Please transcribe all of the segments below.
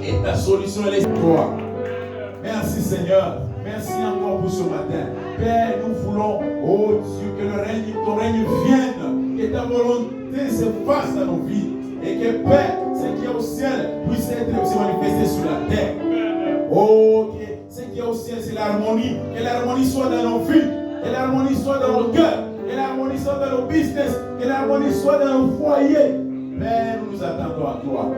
Et ta solution, elle est toi. Merci Seigneur. Merci encore pour ce matin. Père, nous voulons, oh Dieu, que ton règne vienne, que ta volonté se fasse dans nos vies. Et que Père, ce qui est au ciel puisse être aussi manifesté sur la terre. Oh, que ce qui est au ciel, c'est l'harmonie. Que l'harmonie soit dans nos vies. Que l'harmonie soit dans nos cœurs. Que l'harmonie soit dans nos business. Que l'harmonie soit dans nos foyers. Père, nous nous attendons à toi.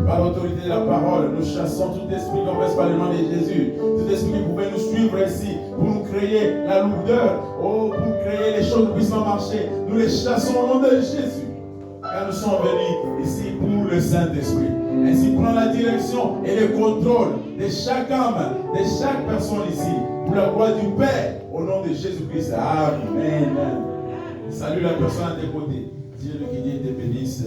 Par l'autorité de la parole, nous chassons tout esprit qui oppresse par le nom de Jésus. Tout esprit qui pouvait nous suivre ici pour nous créer la lourdeur, oh, pour créer les choses qui puissent marcher. Nous les chassons au nom de Jésus. Car nous sommes venus ici pour le Saint-Esprit. Ainsi, prends la direction et le contrôle de chaque âme, de chaque personne ici, pour la gloire du Père, au nom de Jésus-Christ. Amen. Salut la personne à tes côtés. Dieu le qui dit te bénisse.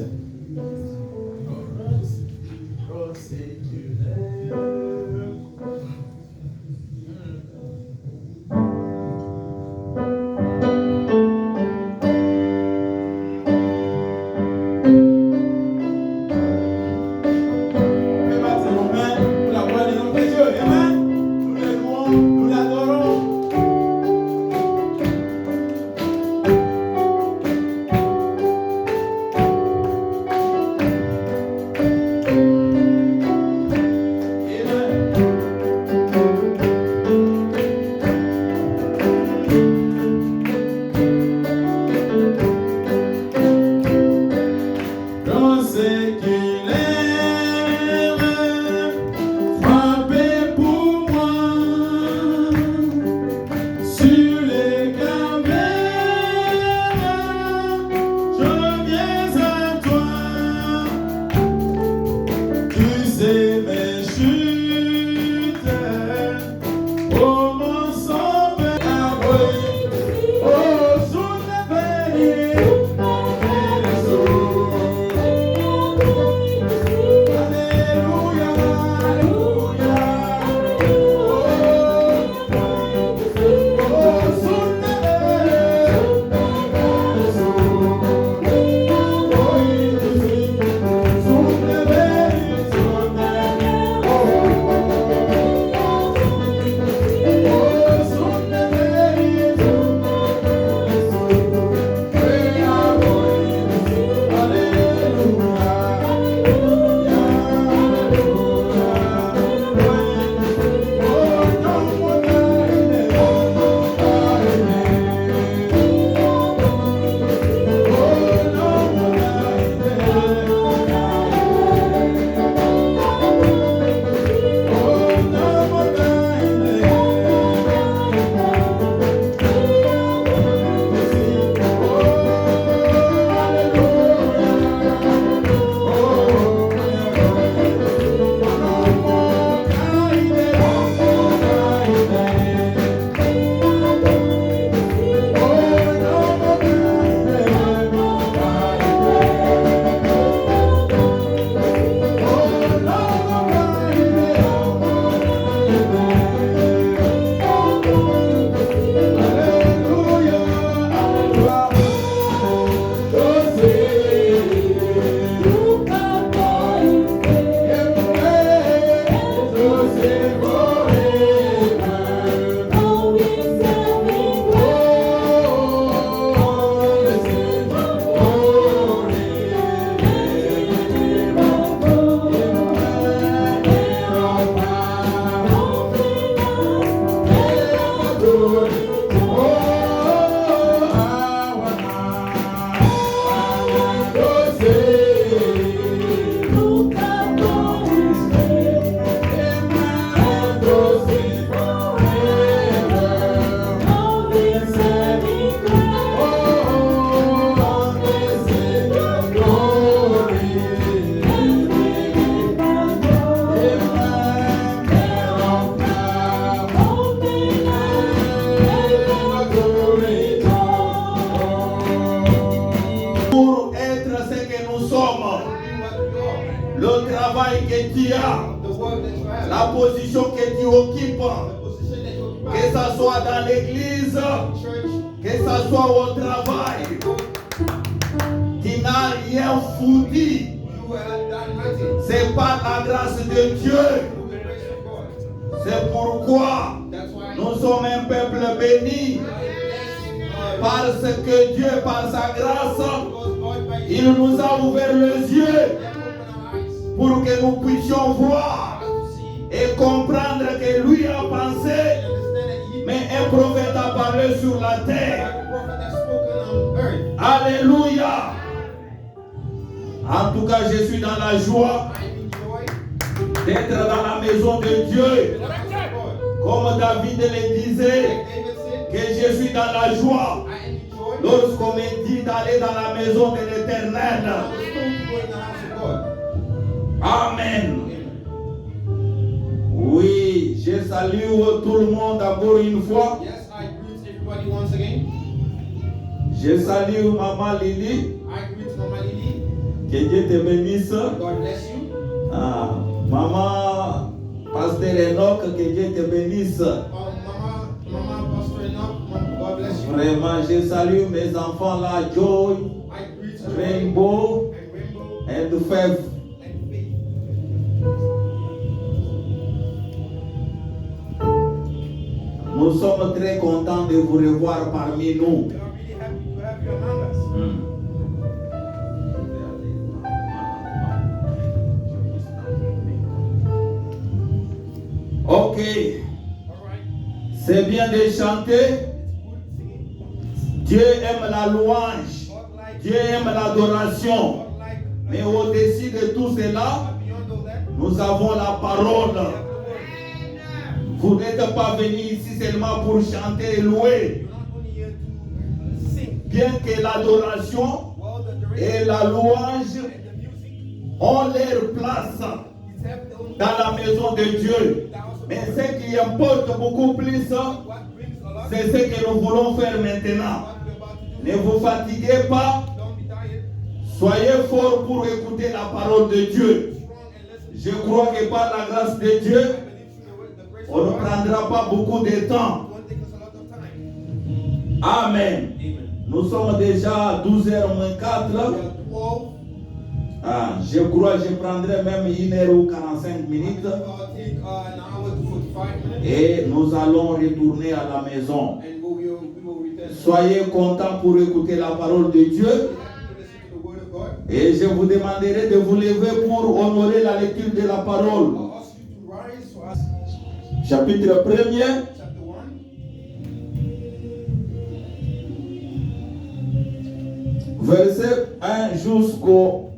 la position que tu occupes, que ce soit dans l'église, que ce soit au travail, tu n'as rien foutu C'est par la grâce de Dieu. C'est pourquoi nous sommes un peuple béni. Parce que Dieu, par sa grâce, il nous a ouvert les yeux pour que nous puissions voir et comprendre que lui a pensé, mais un prophète a parlé sur la terre. Alléluia. En tout cas, je suis dans la joie d'être dans la maison de Dieu. Comme David le disait, que je suis dans la joie lorsqu'on me dit d'aller dans la maison de l'Éternel. Amen. Oui, je salue tout le monde encore une fois. Je salue Maman Lily. Que Dieu te bénisse. Ah, Maman Pasteur Enoch, que Dieu te bénisse. Vraiment, je salue mes enfants là, Joy, Rainbow et Faith. Nous sommes très contents de vous revoir parmi nous. Ok. C'est bien de chanter. Dieu aime la louange. Dieu aime l'adoration. Mais au-dessus de tout cela, nous avons la parole. Vous n'êtes pas venus ici seulement pour chanter et louer. Bien que l'adoration et la louange ont leur place dans la maison de Dieu. Mais ce qui importe beaucoup plus, c'est ce que nous voulons faire maintenant. Ne vous fatiguez pas. Soyez forts pour écouter la parole de Dieu. Je crois que par la grâce de Dieu, on ne prendra pas beaucoup de temps. Amen. Nous sommes déjà à 12h04. Je crois que je prendrai même 1h45 minutes. Et nous allons retourner à la maison. Soyez contents pour écouter la parole de Dieu. Et je vous demanderai de vous lever pour honorer la lecture de la parole. Chapitre 1er. Verset 1 jusqu'au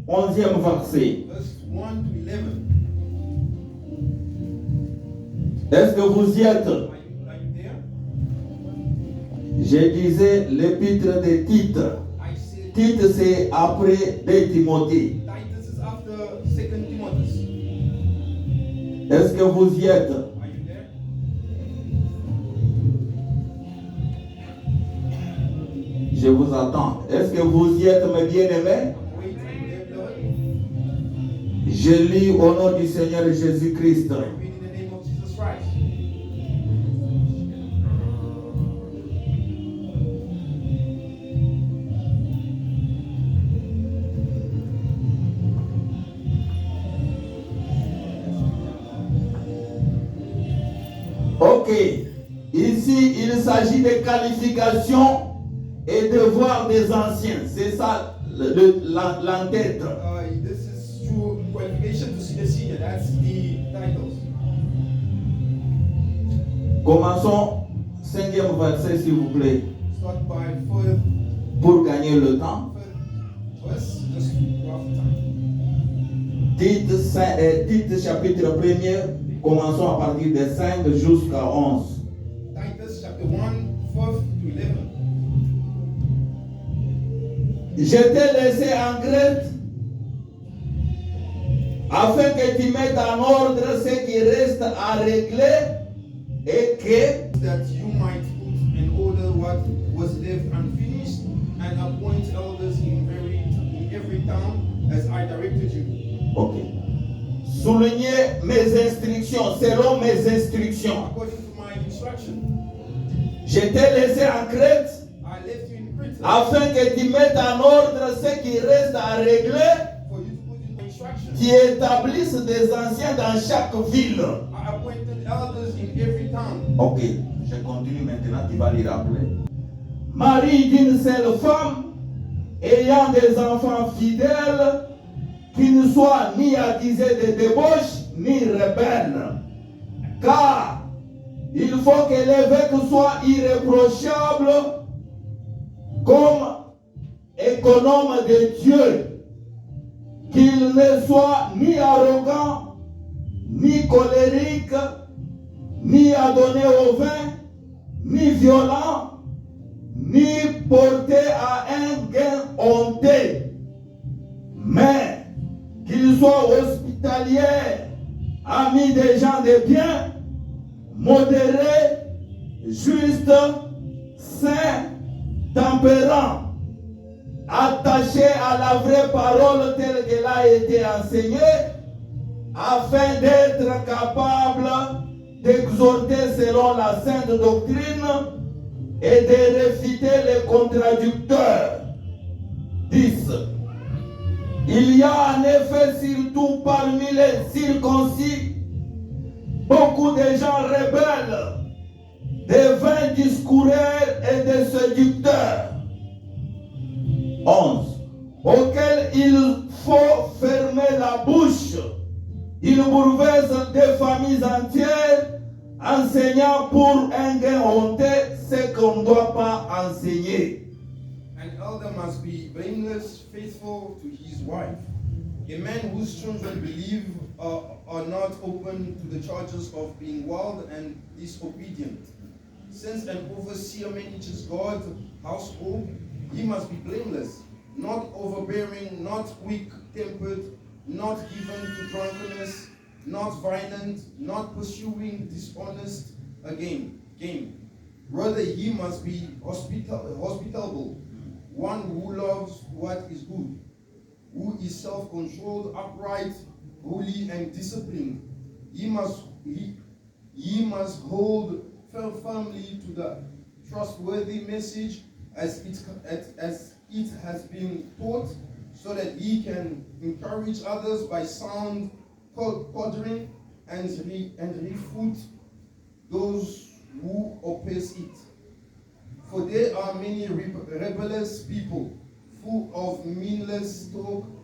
11e verset. Est-ce que vous y êtes? Je disais l'épître de Tite. Tite, c'est après de Timothée. Est-ce que vous y êtes? Je vous attends. Est-ce que vous y êtes, mes bien-aimés? Je lis au nom du Seigneur Jésus-Christ. Ok. Ici, il s'agit de qualifications et devoirs des anciens. C'est ça l'entête. This is true qualification to see the senior. That's the titles. Commençons 5e verset, s'il vous plaît. Start by fourth Pour gagner le temps. verse, just to have time. Tite chapitre 1er, commençons à partir de 5 jusqu'à 11. Titus chapter 1, 4 to 11. Je t'ai laissé en Crète afin que tu mettes en ordre ce qui reste à régler et que That you might put in order what was left unfinished and appoint elders in every town as I directed you. Ok. Soulignez mes instructions, selon mes instructions. According to my instruction, Je t'ai laissé en Crète I left you in Crete afin que tu mettes en ordre ce qui reste à régler, for you to put in my instructions. qui établissent des anciens dans chaque ville. I appointed elders in every town. Ok, je continue maintenant, tu vas lire après. Mari d'une seule femme, ayant des enfants fidèles, qui ne soient ni accusés de débauche, ni rebelles. Car il faut que l'évêque soit irréprochable comme économe de Dieu, qu'il ne soit ni arrogant, ni colérique, ni adonné au vin, ni violent, ni porté à un gain honteux, mais qu'il soit hospitalier, ami des gens de bien, modéré, juste, saint, tempérant, attaché à la vraie parole telle qu'elle a été enseignée, afin d'être capable d'exhorter selon la sainte doctrine et de réfuter les contradicteurs. 10. Il y a en effet surtout parmi les circoncis beaucoup de gens rebelles, de vains discoureurs et de séducteurs. 11. Auxquels il faut fermer la bouche. Ils bouleversent des familles entières, enseignant pour un gain honteux ce qu'on ne doit pas enseigner. An elder must be blameless, faithful to his wife. A man whose children believe are not open to the charges of being wild and disobedient. Since an overseer manages God's household, he must be blameless, not overbearing, not weak-tempered, not given to drunkenness, not violent, not pursuing dishonest gain. Rather, he must be hospitable, one who loves what is good, who is self-controlled, upright, holy, and disciplined. He must hold firmly to the trustworthy message as it has been taught, so that he can encourage others by sound pondering and refute those who oppose it. For there are many rebellious people, full of meaningless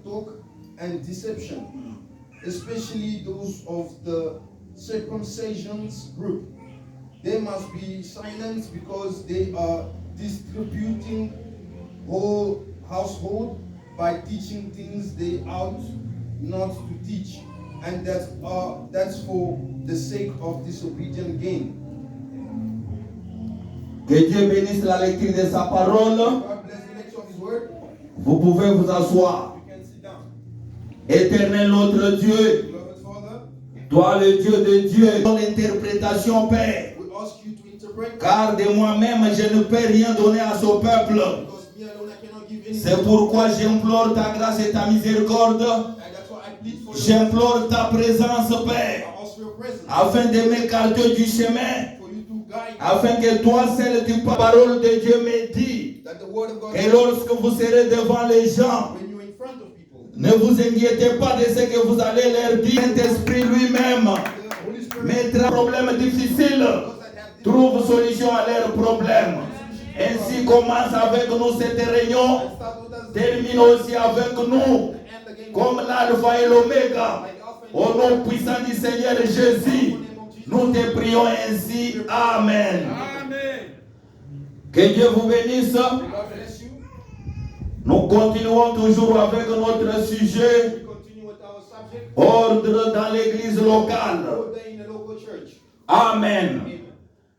talk and deception, especially those of the circumcision's group. They must be silenced because they are distributing whole household by teaching things they ought not to teach, and that's for the sake of disobedient gain. Que Dieu bénisse la lecture de sa parole. God bless the lecture of his word. Vous pouvez vous asseoir. You can sit down. Éternel notre Dieu, Beloved Father, toi le Dieu de Dieu, ton interprétation, Père. we ask you to interpret, Car de moi-même, je ne peux rien donner à ce peuple. because me alone I cannot give anything. C'est pourquoi j'implore ta grâce et ta miséricorde. And that's why I plead for you. J'implore ta présence, Père, I ask for your presence, afin de m'écarter du chemin, for you to guide, afin que toi, seul, tu parole de Dieu, me dit that the word of God, que lorsque vous serez devant les gens, when you're in front of people, ne vous inquiétez pas de ce que vous allez leur dire. Saint-Esprit lui-même the Holy Spirit, mettra un problème difficile, those that have trouve solution à leurs problèmes. Ainsi commence avec nous cette réunion, and start with us, termine aussi avec nous, and again, comme l'alpha et l'oméga. Au nom puissant du Seigneur Jésus, nous te prions ainsi. Amen. Que Dieu vous bénisse. God bless you. Nous continuons toujours avec notre sujet, We continue with our subject, ordre dans l'église locale. order in the local church. Amen. Amen.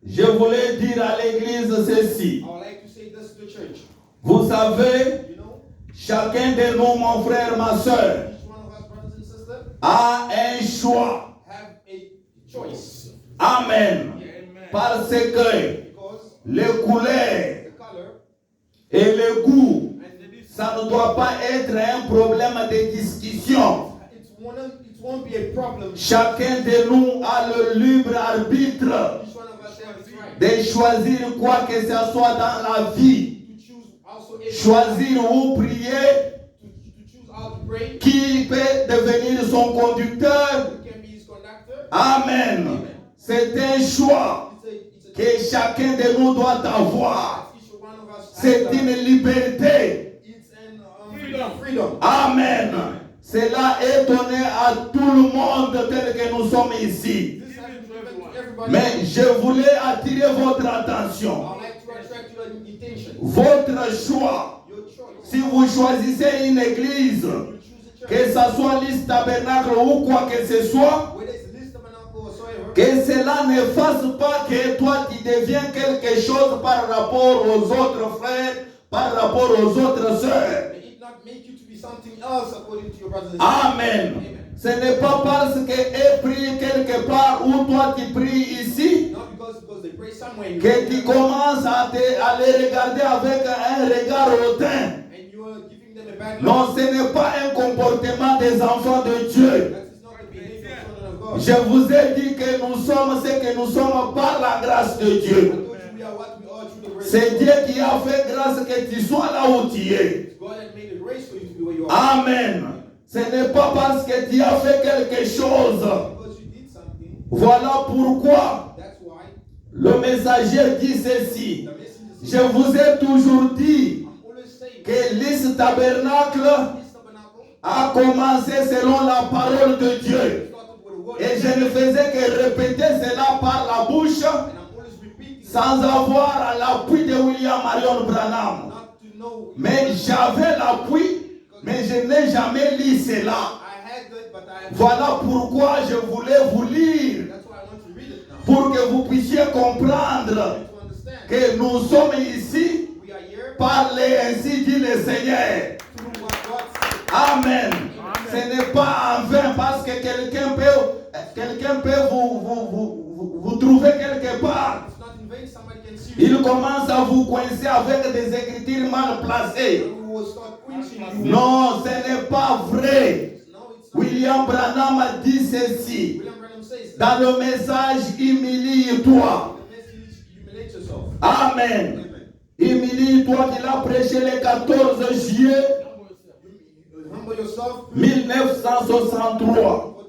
Je voulais dire à l'église ceci. I would like to say this to the church. Vous savez, You know, chacun de nous, mon frère, ma soeur, each one of us, brothers and sisters, a un choix. have a choice. Amen. Amen. Parce que Because les couleurs the color et le goût, and the difference, ça ne doit pas être un problème de discussion. it won't be a problem. Chacun de nous a le libre arbitre Each one of us have its right de choisir quoi que ce soit dans la vie. to choose also a Choisir où prier, to choose how to pray, pray. qui peut devenir son conducteur. You can be his conductor. Amen. C'est un choix It's a que chacun de nous doit avoir. each one of us C'est has une liberté. it's an freedom. Amen. Cela est donné à tout le monde tel que nous sommes ici. This has been given to everybody. Mais je voulais attirer votre attention. I'd like to attract your attention. Votre choix. Your choice. Si vous choisissez une église, You choose a church. que ça soit liste tabernacle ou quoi que ce soit, Whether it's List Tabernacle or soever. que cela ne fasse pas que toi tu deviens quelque chose par rapport aux autres frères, par rapport aux autres sœurs. May it not make you to be something else according to your brothers and sisters. Amen. Ce n'est pas parce qu'eux prient quelque part ou toi tu pries ici Not because they pray somewhere and que tu commences à les regarder avec un regard hautain. and you are giving them a bad Non, ce n'est pas un comportement des enfants de Dieu. That is not the behavior of children of God. Je vous ai dit que nous sommes ce que nous sommes par la grâce de I Dieu. told you we are what we are through the grace C'est of Dieu God. qui a fait grâce que tu sois là où tu es. God had made a grace for you to be where you are. Amen. Ce n'est pas parce que tu as fait quelque chose. Because you did something, Voilà pourquoi that's why le messager dit ceci. the message is Je vous ai toujours dit I'm always saying que l'Is tabernacle this tabernacle a commencé selon la parole de Dieu. started with a word Et je ne faisais que répéter cela par la bouche and I'm always repeating sans avoir l'appui de William Marion Branham. not to know. Mais j'avais l'appui, mais je n'ai jamais lu cela. I had that, but I Voilà pourquoi je voulais vous lire, that's why I want to read it now. pour que vous puissiez comprendre To understand que nous sommes ici we are here par les ainsi dit le Seigneur. through what God said. Amen. Ce n'est pas en vain parce que quelqu'un peut vous trouver quelque part. It's not in vain somebody can see Il you. commence à vous coincer avec des écritures mal placées. Who will start quenching you. Non, ce n'est pas vrai. No, it's not. William Branham a dit ceci. William Branham says that. Dans le message, humilie-toi. The message, humiliate yourself. Amen. Amen. Humilie-toi qu'il a prêché le 14 juillet Humble yourself. 1963. 14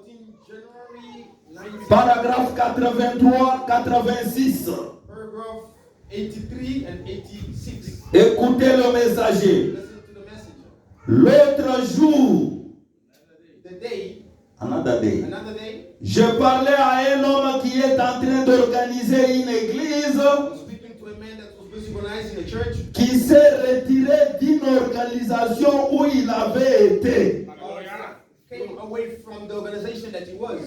January 19. Paragraphe 83-86. Paragraph 83 and 86. Écoutez le messager. Listen to the message. L'autre jour, The day, another day, another day, je parlais à un homme qui est en train d'organiser une église I was speaking to a man that was busy organizing a church. qui s'est retiré d'une organisation où il avait été. Came away from the organization that he was.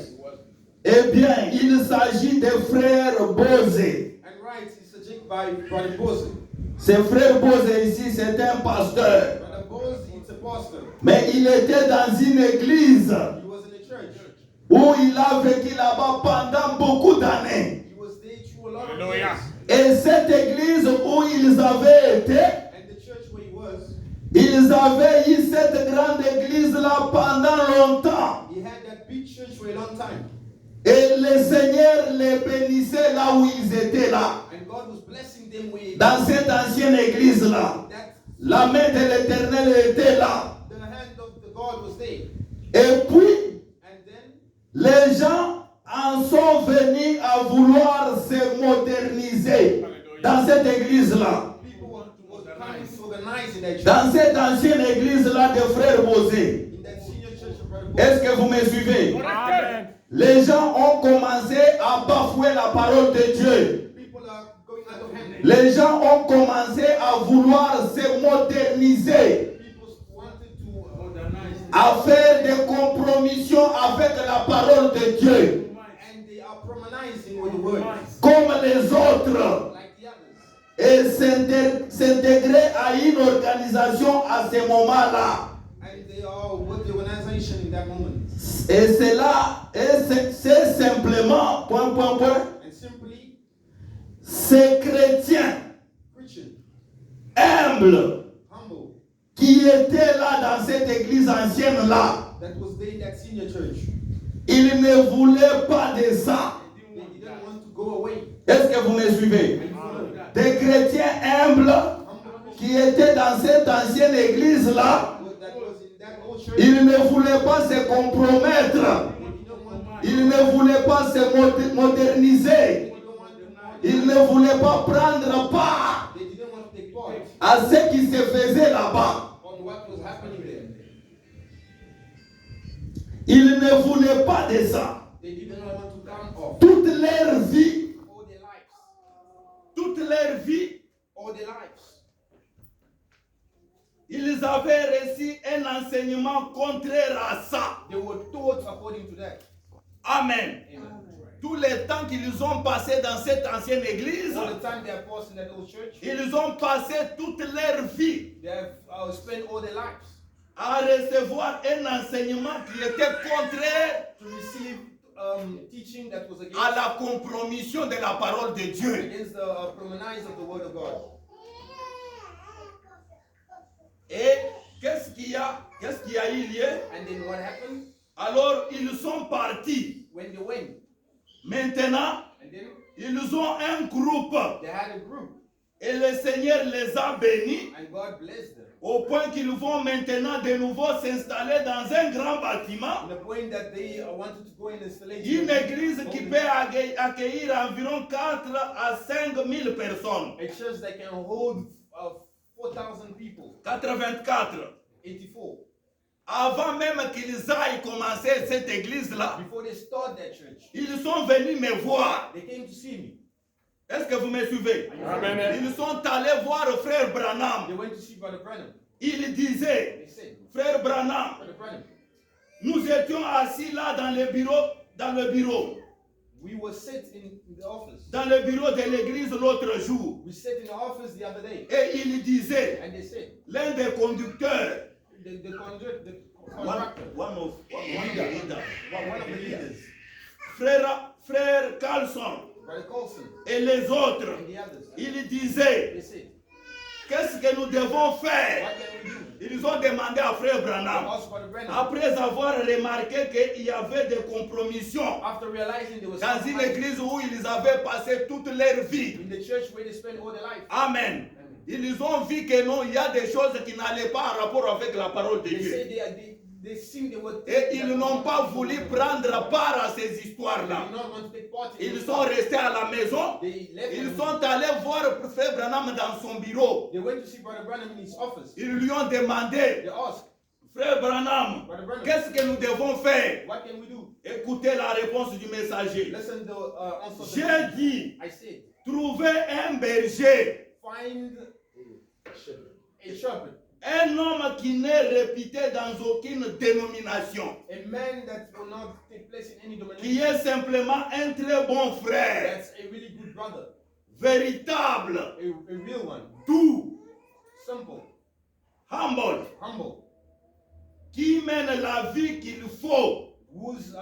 Eh bien, il s'agit des frères Bose. And right, it's subject by Brother Bose. Ce frère Bose ici, c'est un pasteur. Brother Bose, it's a pastor. Mais il était dans une église He was in a church. où il a vécu là-bas pendant beaucoup d'années. He was there through a lot of years. Et cette église où ils avaient été, And the church where he was, ils avaient eu cette grande église-là pendant longtemps. he had that big church for a long time. Et le Seigneur les bénissait là où ils étaient là. And God was blessing them with Dans cette ancienne église-là. that. La main de l'Éternel était là. The hand of the God was there. Et puis, And then les gens en sont venus à vouloir se moderniser dans cette église-là. people were coming to organize in that church. Dans cette ancienne église-là des frères Bosé. In that senior church of Brother Bose. Est-ce que vous me suivez? Amen. Les gens ont commencé à bafouer la parole de Dieu. People are going out of hand. Les gens ont commencé à vouloir se moderniser, People wanted to modernize. à faire des compromissions avec la parole de Dieu, And they are harmonizing with the word. comme les autres, Like the others. et s'intégrer à une organisation à ce moment-là. And they are with the organization in that moment. Et cela, c'est simplement, And simply, ces chrétiens Christian, humbles humble, qui étaient là dans cette église ancienne-là, that was there in that senior church. ils ne voulaient pas de ça. They didn't want to go away. Est-ce que vous me suivez? Des chrétiens humbles Humble qui étaient dans cette ancienne église-là, that was in that old church. Ils ne voulaient pas se compromettre. They didn't want Ils ne voulaient pas se moderniser. Ils ne voulaient pas prendre part They didn't want to take part à ce qui se faisait là-bas. on what was happening there. Ils ne voulaient pas de ça. They didn't want to come off Toute leur vie, all their lives. toute leur vie, All their lives. ils avaient reçu un enseignement contraire à ça. They were taught according to that. Amen. Amen. Tout le temps qu'ils ont passé dans cette ancienne église, All the time they have passed in that old church, ils ont passé toute leur vie they have spent all their lives à recevoir un enseignement qui était contraire to receive teaching that was à against, la compromission de la parole de Dieu. against the promenade of the word of God. Et qu'est-ce qu'il y a eu lieu? And then what happened? Alors ils sont partis. When they went, Maintenant, and then ils ont un groupe they had a group, et le Seigneur les a bénis and God blessed them. au point qu'ils vont maintenant de nouveau s'installer dans un grand bâtiment. To the point that they wanted to go in installation. Une église qui peut accueillir environ 4 à 5 000 personnes. A church that can hold 4,000 people. 84. 84. Avant même qu'ils aillent commencer cette église-là, Before they start that church, ils sont venus me voir. they came to see me. Est-ce que vous me suivez? Amen. Ils sont allés voir frère They Branham. went to see Brother Branham. Il disait, They said, frère Branham, Brother Branham, nous étions assis là dans le bureau, we were sit in the office. dans le bureau de l'église l'autre jour. We sat in the office the other day, Et il disait, and they said, l'un des conducteurs, the contractor, one of the leaders, frère Carlson Brother Colson, et les autres, and the others, il disait, they said, qu'est-ce que nous devons faire? what can we do? Ils ont demandé à frère They Branham, asked Brother Branham. après avoir remarqué qu'il y avait des compromissions After realizing there was dans some une fight église où ils avaient passé toute leur vie. in the church where they spend all their life, Amen. Ils ont vu que non, il y a des choses qui n'allaient pas en rapport avec la parole de they Dieu. said they seemed they were. Et ils n'ont pas voulu prendre part à ces They histoires-là. did not want to take part in Ils it. sont restés à la maison. They left. Ils him. sont allés voir frère Branham dans son bureau. They went to see Brother Branham in his office. Ils lui ont They demandé, asked, frère Branham, Brother Branham, qu'est-ce que nous devons faire? what can we do? Écoutez la réponse du messager. Listen to answer. J'ai dit, I said, trouvez un berger, find a shepherd, un homme qui n'est réputé dans aucune dénomination, a man that will not take place in any qui domination. est simplement un très bon frère, That's a really good brother, véritable, a real one, doux, simple, humble, humble, qui mène la vie qu'il faut, who's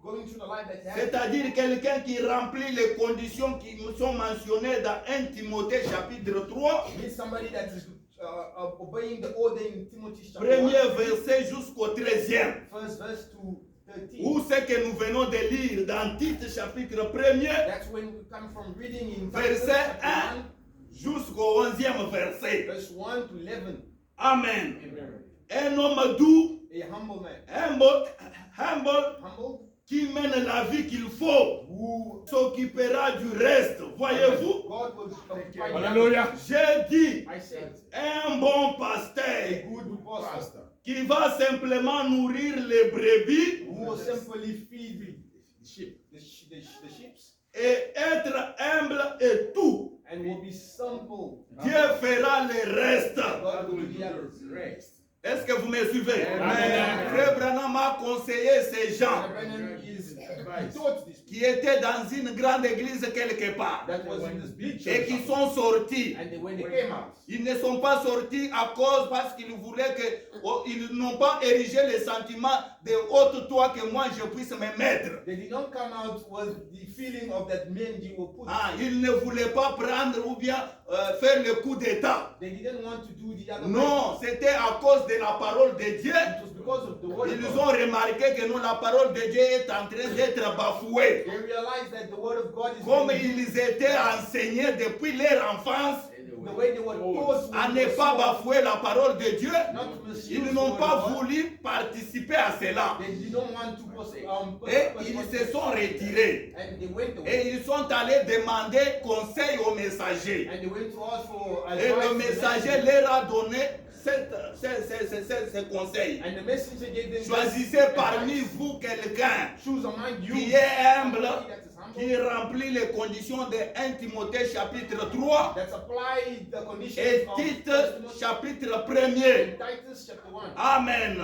going through the life that he has. c'est-à-dire quelqu'un qui remplit les conditions qui sont mentionnées dans 1 Timothée chapitre 3, He's somebody that is obeying the order in Timothy chapter 1, premier verset jusqu'au 13e, first verse to 13. ou ce que nous venons de lire dans Tite chapitre 1er That's when we come from reading in verset chapter 1 jusqu'au 11e verset. verse 1 to 11. Amen. Amen. Un homme doux, A humble man, humble, qui mène la vie qu'il faut, who s'occupera du reste. Voyez-vous, God will occupy. Alléluia. j'ai dit, I said, un bon a pasteur good pastor qui va simplement nourrir les brebis who will simply feed the sheep, the sheep, et être humble et tout. and will be simple. Dieu fera le reste. God will do the others. Est-ce que vous me suivez? Amen. Frère Branham a conseillé ces gens Brother is he taught this qui étaient dans une grande église quelque part that was in this big et church, qui sont sortis. and when they came out, Ils ne sont pas sortis à cause parce qu'ils voulaient que ils n'ont pas érigé le sentiment de haute toi que moi je puisse me mettre. they did not come out with the feeling of that men you will put. Ah, ils ne voulaient pas prendre ou bien faire le coup d'état. They didn't want to do the other way. Non, c'était à cause de la parole de Dieu. It was because of the word of Ils God. ont remarqué que non, la parole de Dieu est en train d'être bafouée. They realized that the word of God is Comme being used ils étaient enseignés depuis leur enfance, the way they were taught, à ne pas bafouer la parole de Dieu, not to misuse ils the n'ont word pas of God. voulu participer à cela. They didn't want to Et ils se sont retirés. and they went away. Et ils sont allés demander conseil au messager. And they went to ask for Et le advice. messager leur a donné ces conseils. And the messenger gave them Choisissez parmi vous quelqu'un choose among you qui est humble, that is humble, qui remplit les conditions de 1 Timothée chapitre 3 that supply the conditions et of Tite 1 chapitre 1er. Titus chapter 1. Amen.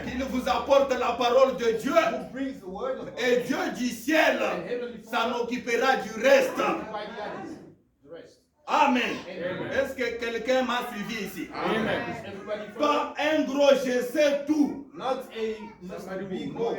Qu'il vous apporte la parole de Dieu Who brings the word of God et Dieu du ciel and heavenly s'en Father occupera du reste. by the others. The rest. Amen. Amen. Est-ce que quelqu'un m'a suivi ici? Is everybody following? Pas un gros je sais tout Not a Mr. Big Go.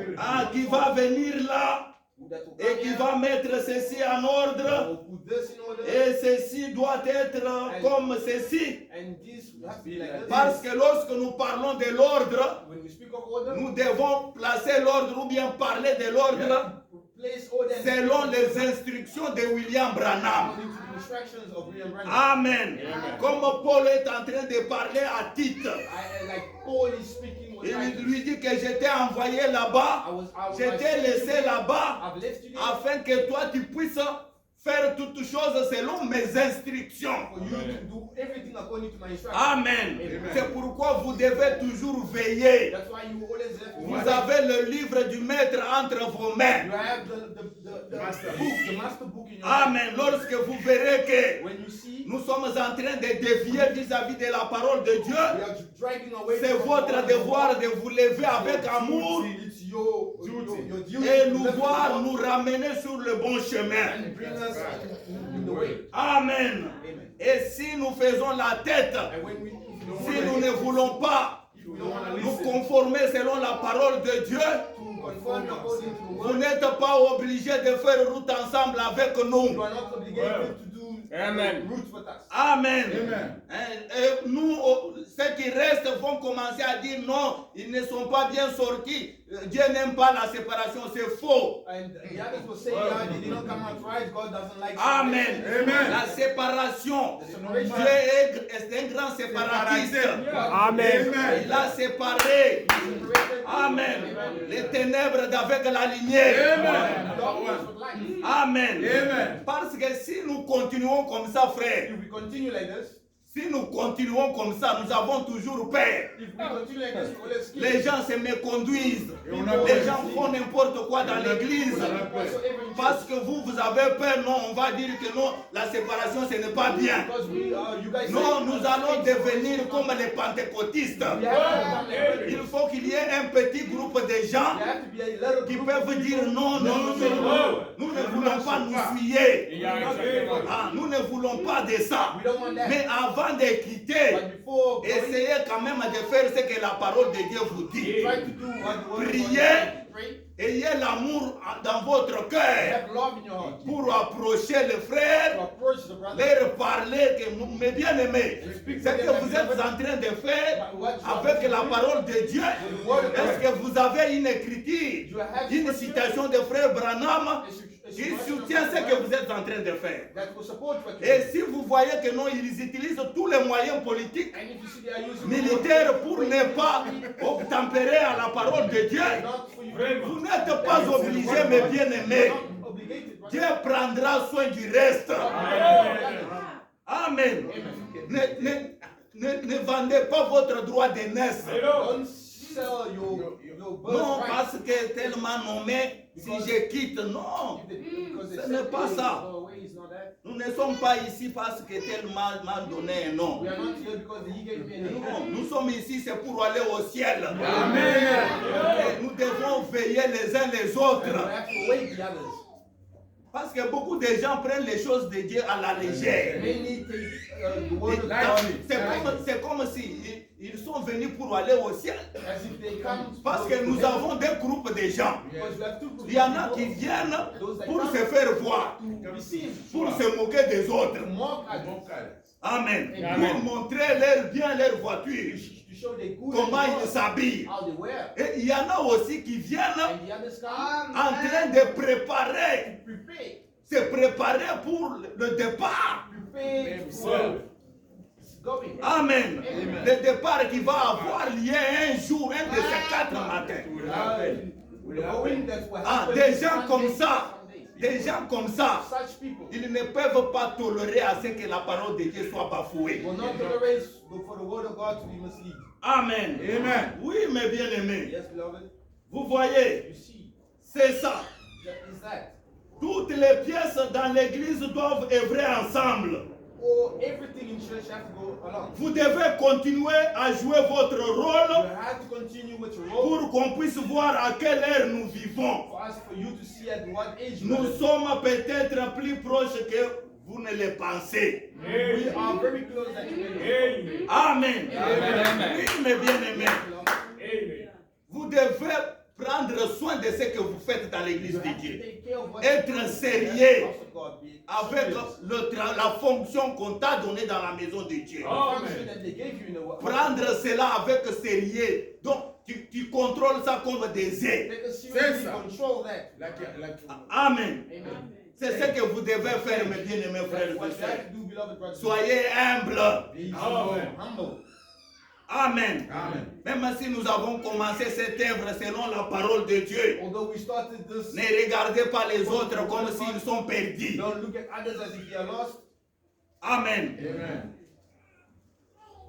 qui va venir là That will et qui va mettre ceci en ordre put this in order et ceci doit être comme ceci. and this has to be like this. Parce que lorsque nous parlons de l'ordre, When we speak of order, nous devons placer l'ordre ou bien parler de l'ordre place order selon les instructions de William Branham. according to the instructions of William Branham. Amen. Comme Paul est en train de parler à Tite, Like Paul is speaking with il Titus. lui dit que je t'ai envoyé là-bas, je t'ai laissé là-bas, I've left you there afin que toi tu puisses faire toutes choses selon mes instructions. for you to do everything according to my instructions. Amen. C'est pourquoi vous devez toujours veiller. That's why you always have to Vous avez le livre du maître entre vos mains. You have the master book in your Amen. Lorsque vous verrez que When you see nous sommes en train de dévier vis-à-vis de la parole de Dieu, we are dragging away c'est from votre God. devoir de vous lever avec amour It's your duty et to nous live voir with God nous ramener sur le bon chemin. and bring us in the way. Amen. Amen. Et si nous faisons la tête, And when we si nous ne voulons pas we don't want to nous listen conformer selon la parole de Dieu, to conform according to the vous word, n'êtes pas obligé de faire route ensemble avec you nous. are not obligated to do Amen. roots with us. Amen. Amen. Et nous, ceux qui restent vont commencer à dire non, ils ne sont pas bien sortis. Dieu n'aime pas la séparation, c'est faux. And the others will say that they did not come out right. God doesn't like Amen. separation. Amen. La séparation. Separation. Dieu est un grand séparatiste. Amen. Il a séparé. Separated. Amen. Les ténèbres d'avec la lumière. Darkness with light. Amen. Amen. Parce que si nous continuons comme ça, frère, If we continue like this, si nous continuons comme ça, nous avons toujours peur. if we continue like this, we will escape. Les gens se méconduisent. Et on a Les peur. gens font n'importe quoi dans l'église. Whatsoever in Parce church. que vous avez peur, non, on va dire que non, la séparation ce n'est pas bien. Because you guys Non, say- nous allons devenir comme les pentecôtistes. We have to become like Il brothers. faut qu'il y ait un petit groupe de gens There have to be a little qui group peuvent of dire people non, non, who non, say, non. Nous ne voulons pas nous souiller. Ah, nous ne voulons pas de ça. We don't want that. Mais avant de quitter, But before going, essayez quand même de faire ce que la parole de Dieu vous dit. try to do what the word of God Priez. says. Pray. Ayez l'amour dans votre cœur Have love in your heart. pour approcher les To frères, approach the brother. leur parler que mes bien-aimés, ce que vous êtes en train de faire avec la parole de Dieu, est-ce que vous avez une écriture, une citation de frère Branham qui soutient ce que vous êtes en train de faire? That will support what you Et do. si vous voyez que non, ils utilisent tous les moyens politiques, And if you see they are using militaires pour ne pas obtempérer à la parole de Dieu, not for you, vous n'êtes pas obligés, mes bien-aimés. not obligated. Dieu prendra soin du reste. Amen. Ne vendez pas votre droit d'aînesse. Don't sell your Non, birthright. parce que tellement nommé, si je quitte, non. Because they Ce said, n'est pas "Hey, ça. go away, it's not that." Nous ne sommes pas ici parce que tel m'a donné un nom. We are not here because he gave me a Non, name. nous sommes ici, c'est pour aller au ciel. Amen. Et nous devons veiller les uns les autres. We have to wait the others. Parce que beaucoup de gens prennent les choses de Dieu à la légère. Many take the word of C'est God c'est comme si ils sont venus pour aller au ciel. as if they come. Parce que nous avons des groupes de gens. Because we have two groups Il y en a of qui people viennent pour se faire voir, to receive, pour se moquer des autres. to mock others, Amen. Amen. Pour montrer leur bien leur voiture, to show their good comment and ils good, s'habillent. how they wear. Et il y en a aussi qui viennent And the others come en train de préparer, prepare se préparer pour le départ. for going. Amen. Amen. Le départ qui va avoir lieu un jour, un de ces 4 matins. The going that will Ah, happen des gens Sunday comme to ça, Sunday. des gens comme ça, Such people ils ne peuvent pas tolérer à ce que la parole de Dieu soit bafouée. will not tolerate for the word of God to be misled. Amen. Amen. Oui, mes bien-aimés, Yes, beloved. vous voyez, You see, c'est ça. that is that. Toutes les pièces dans l'église doivent œuvrer ensemble. Or everything in church have to go along. Vous devez continuer à jouer votre You rôle have to continue with your role pour qu'on puisse voir à quelle heure nous vivons. for us, for you to see at what age you Nous are. sommes peut-être plus proches que vous ne le pensez. We are very close that you may. Amen. Amen. Oui, mes bien-aimés, Amen. vous devez prendre soin de ce que vous faites dans l'église You de have to Dieu. take care of what Être you do. sérieux House of God, be avec serious. la fonction qu'on t'a donnée dans la maison de Dieu. The function that they gave you in the Prendre cela avec sérieux. Donc, tu contrôles ça comme des ailes. Take a C'est seriously ça. control that. Amen. Amen. C'est ce que vous devez faire, mes bien-aimés frères That's et what you sœurs. have to do, beloved brothers. Soyez humbles. Be Amen. humble. Amen. Amen. Même si nous avons commencé cette œuvre selon la parole de Dieu, Although we started this, ne regardez pas les autres comme s'ils sont perdus. don't look at others as if they are lost. Amen. Amen.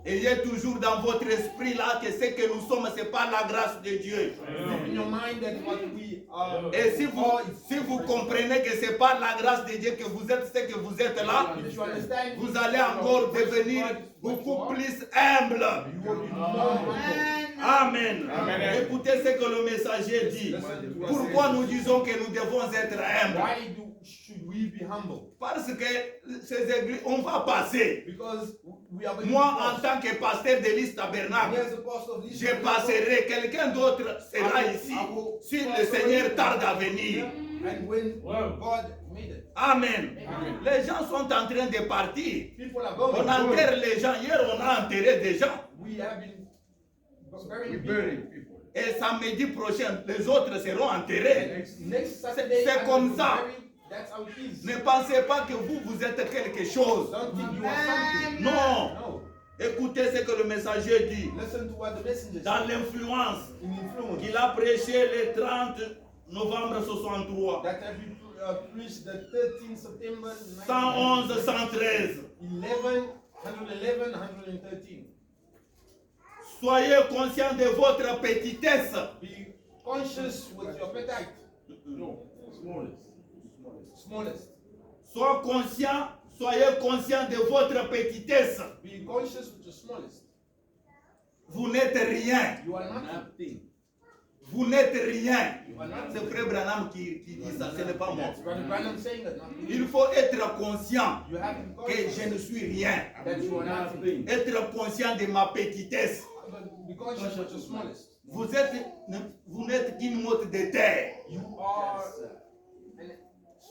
Ayez toujours dans votre esprit là que ce que nous sommes, c'est pas la grâce de Dieu. Keep in your mind that what we are. Et si vous comprenez que c'est pas la grâce de Dieu que vous êtes ce que vous êtes là, If you understand, vous allez encore devenir beaucoup plus humble. you will be more humble. Amen. Amen. Écoutez ce que le messager dit. Pourquoi nous disons que nous devons être humbles? Why should we be humble? Parce que ces églises, on va passer. Because we are going Moi, to en pass. tant que pasteur de l'Église Me Tabernacle, as a pastor of this je church, passerai. Quelqu'un d'autre sera ici. Si le Seigneur tarde à venir. and when Wow. God made it, Amen. Amen. Les gens sont en train de partir. people are On going. enterre les gens. Hier, on a enterré des gens. We have been We burying bury people. people. Et samedi prochain, les autres seront enterrés. And next Saturday, c'est I'm comme going to ça. bury. That's how it is. Ne pensez pas que vous êtes quelque chose. Don't think you are something. Non. No. Écoutez ce que le messager dit. Listen to what the messenger Dans said. l'influence In influence. qu'il a prêché le 30 novembre 63. That have you preached the 13th September 111, 113. 11, 111, 113. Soyez conscient de votre petitesse. Be conscious with your appetite. No. Smallest. Smallest. Soyez conscient de votre petitesse. Be conscious with your smallest. Vous n'êtes rien. You are nothing. Vous n'êtes rien. You are C'est nothing. Frère Branham qui dit ça, ce n'est pas moi. That's Brother Branham saying that. Nothing. Il faut être conscient You have to be que conscious je ne suis rien. that you are nothing. Être conscient de ma petitesse. But be conscious with your smallest. Vous n'êtes qu'une motte de terre. You are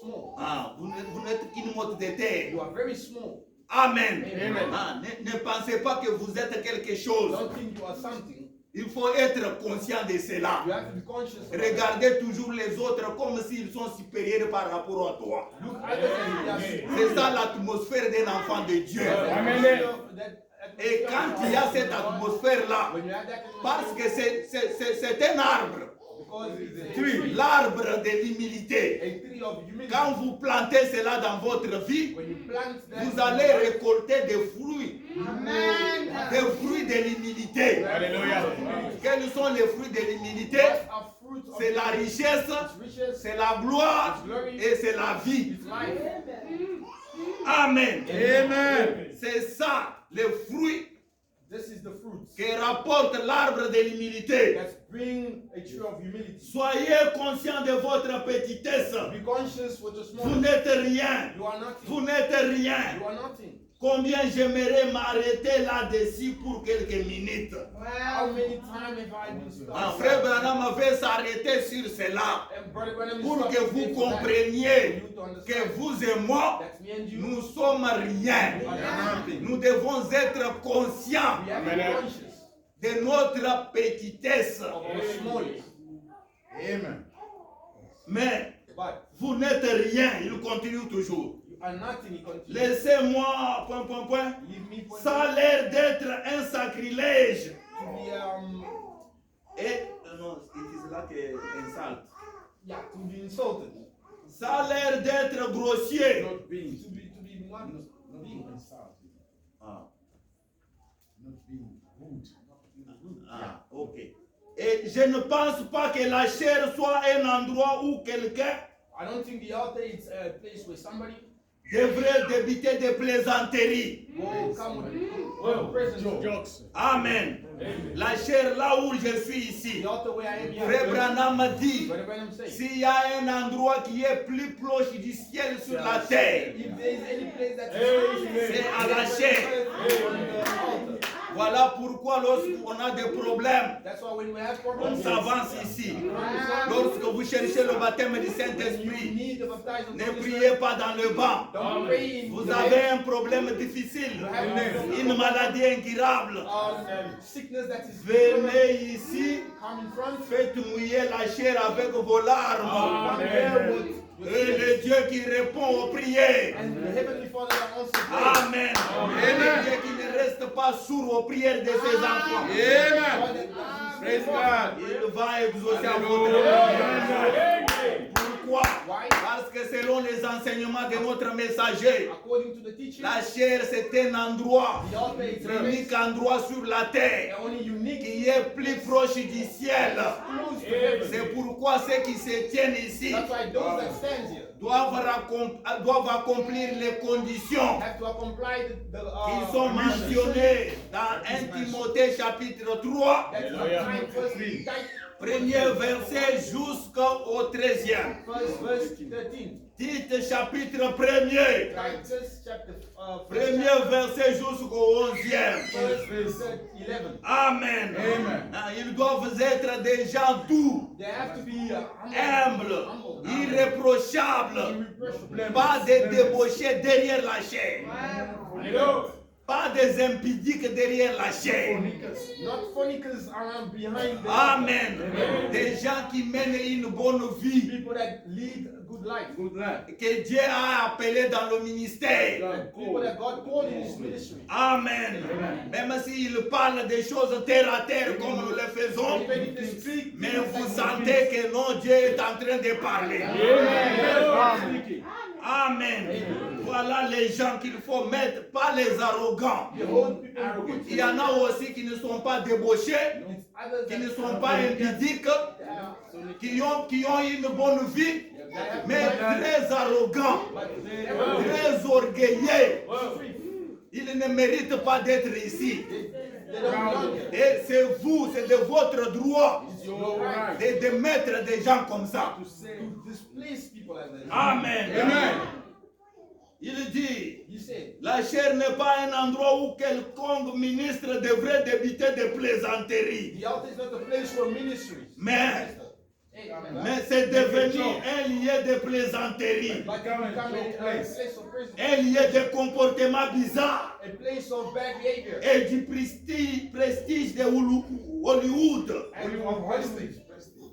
small. Ah, vous n'êtes qu'une motte de terre. You are very small. Amen. Amen. Ah, ne pensez pas que vous êtes quelque chose. Don't think you are something. Il faut être conscient de cela. You have to be conscious. Of Regardez toujours les autres comme s'ils sont supérieurs par rapport à toi. Look others as they are C'est superior. ça l'atmosphère d'un enfant de Dieu. Amen. Et quand il y a cette atmosphère-là, When you have that parce que c'est un arbre, because it's a tree, l'arbre de l'humilité. a tree of humility. Quand vous plantez cela dans votre vie, When you plant that, vous allez récolter des fruits. Des fruits de l'humilité. Alléluia. Quels sont les fruits de l'humilité? What are fruits of C'est la richesse, its riches, c'est la gloire et c'est la vie. its life. Amen. Amen. C'est ça, les fruits This is the fruits que rapporte l'arbre de l'humilité. that bring a tree of humility. Soyez conscient de votre petitesse. Be conscious with your Vous small. n'êtes rien. You are nothing. Vous n'êtes rien. You are nothing. Combien j'aimerais m'arrêter là-dessus pour quelques minutes. How many times have I been stopped? Un frère Branham veut s'arrêter sur cela And Brother Branham is pour stopped que to vous say for that. compreniez For you to understand que vous et moi, that me and you, nous sommes rien. we are nothing. Nous devons être conscients We have to be conscious de notre petitesse. of our smallest. Amen. Mais But vous n'êtes rien, il continue toujours. you are nothing, he continues. Laissez-moi, Leave me for ça a l'air d'être un sacrilège. to be Et, non, it is like insult. yeah, to be insulted. Ça a l'air d'être grossier. To be what? Being insulted, Ah, not being rude. ah, ok. Et je ne pense pas que la chair soit un endroit où quelqu'un I don't think the altar is a place where somebody devrait débuter des plaisanteries. will come with presence. Jokes. Amen. La chair là où je suis ici. The altar where I am Frère here. Branham dit, Brother Branham says, s'il y a un endroit qui est plus proche du ciel sur la terre, if there is any place that c'est à la chair. on the altar. Voilà pourquoi lorsqu'on a des problèmes, That's why when we have on problems, s'avance ici. Lorsque vous cherchez le baptême du you Saint-Esprit, need to baptize in the ne Holy priez Spirit. pas dans le banc. Don't pray in Vous the avez un problème difficile, une maladie incurable. sickness that is Venez ici, come in front. faites mouiller la chair avec vos larmes. Come there with Et le Dieu qui répond aux prières. and the Heavenly Father that answers prayer. Amen. Et le Dieu qui ne reste pas sourd aux prières de ses enfants. Amen. Praise God. Il va exaucer à votre prière. Pourquoi? Why? Parce que selon les enseignements de notre messager, According to the teaching, la chair c'est un endroit, the altar is a l'unique place, endroit sur la terre the only unique, qui est plus proche du ciel. close to heaven. C'est pourquoi ceux qui se tiennent ici That's why those that stand here doivent accomplir les conditions have to comply qui sont mentionnées dans 1 Timothée chapitre 3, That's the first premier verset jusqu'au 13e. verse 13. Tite chapitre 1er, Titus chapter premier verset jusqu'au 11e. verse 11. Amen. Amen. Ah, ils doivent être des gens doux, They have to be humbles, humble, irréprochables, irreproachable. pas des débauchés derrière la chair, pas des impudiques derrière la chair. Not fornicators around behind them. Amen. Des gens qui mènent une bonne vie, People that lead a good life. Good luck. que Dieu a appelé dans le ministère. People that God called in His ministry. Amen. Même s'ils parlent des choses terre à terre comme nous le faisons, Even if they speak, mais vous sentez que non, Dieu est en train de parler. Amen. Voilà les gens qu'il faut mettre, pas les arrogants. the whole people good. Il y en a aussi qui ne sont pas débauchés, It's others qui ne that sont pas impudiques, qui ont une bonne vie, mais très arrogants, très orgueilleux. Ils ne méritent pas d'être ici. they don't belong here. Et c'est vous, c'est de votre droit It's your right de mettre des gens comme ça. to displace people like that. Amen. Amen. Il dit, You say la chair n'est pas un endroit où quelconque ministre devrait débuter des plaisanteries. the altar is not a place for ministries. Mais Amen. Mais c'est devenu un lieu de plaisanterie, But it become a place of prison, un lieu de comportement bizarre a place of bad behavior. et du prestige de Hollywood. And of prestige. Prestige.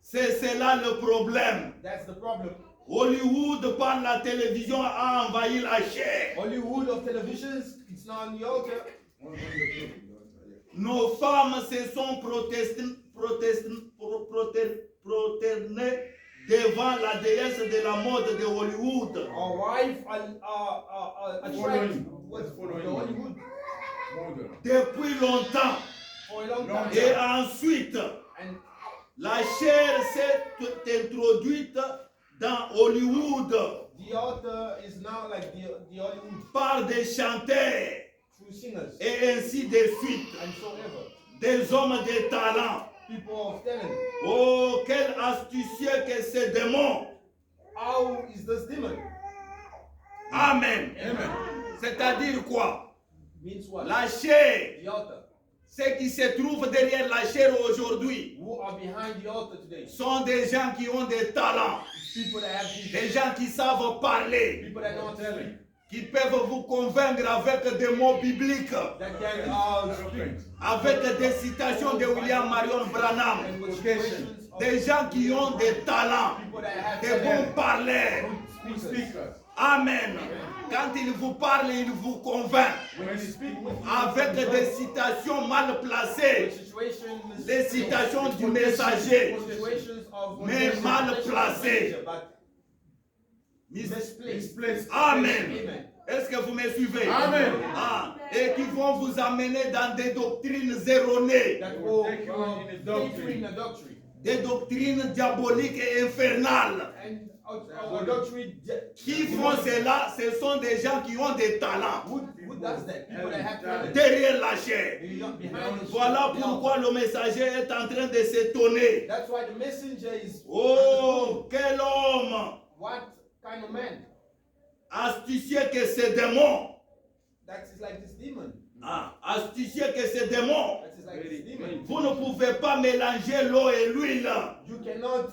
C'est cela le problème. That's the problem. Hollywood par la télévision a envahi la chair. Hollywood of televisions, it's not on the altar. Nos femmes se sont prosternées devant la déesse de la mode de Hollywood. Our wife attract what's the Hollywood Depuis longtemps. for a long time. Et ensuite, And la chair s'est introduite dans Hollywood the altar is now like the Hollywood par des chanteurs through singers et ainsi de suite. and so ever. Des hommes de talent. People of talent. Oh, quel astucieux que ces démons. How is this demon? Amen. C'est-à-dire quoi? Means what? La chair, The altar. ceux qui se trouvent derrière la chair aujourd'hui, Who are behind the altar today? sont des gens qui ont des talents, People that have these. des gens qui savent parler, People that know how to speak. qui peuvent vous convaincre avec des mots bibliques, That can speak. avec des citations de William Marion Branham, And with quotations of des gens qui ont des talents, people that have des bons talent. parleurs. Speakers. Amen. Quand il vous parle, il vous convainc. When you speak with him, Avec des citations mal placées. Les citations du messager. Mais mal placées. Misplaced. Amen. Est-ce que vous me suivez? Amen. Ah, et qui vont vous amener dans des doctrines erronées. That will Take you in a doctrine. adultery. Des doctrines diaboliques et infernales. And adultery. Qui font cela? Ce sont des gens qui ont des talents Who does that? People that have talent. derrière la chair. Behind the Voilà pourquoi le messager est en train de s'étonner. That's why the messenger is. Oh, quel homme What kind of man? astucieux que ces démons. That is like this demon. Ah, astucieux que ces démons. That is like this demon. Vous ne pouvez pas mélanger l'eau et l'huile. You cannot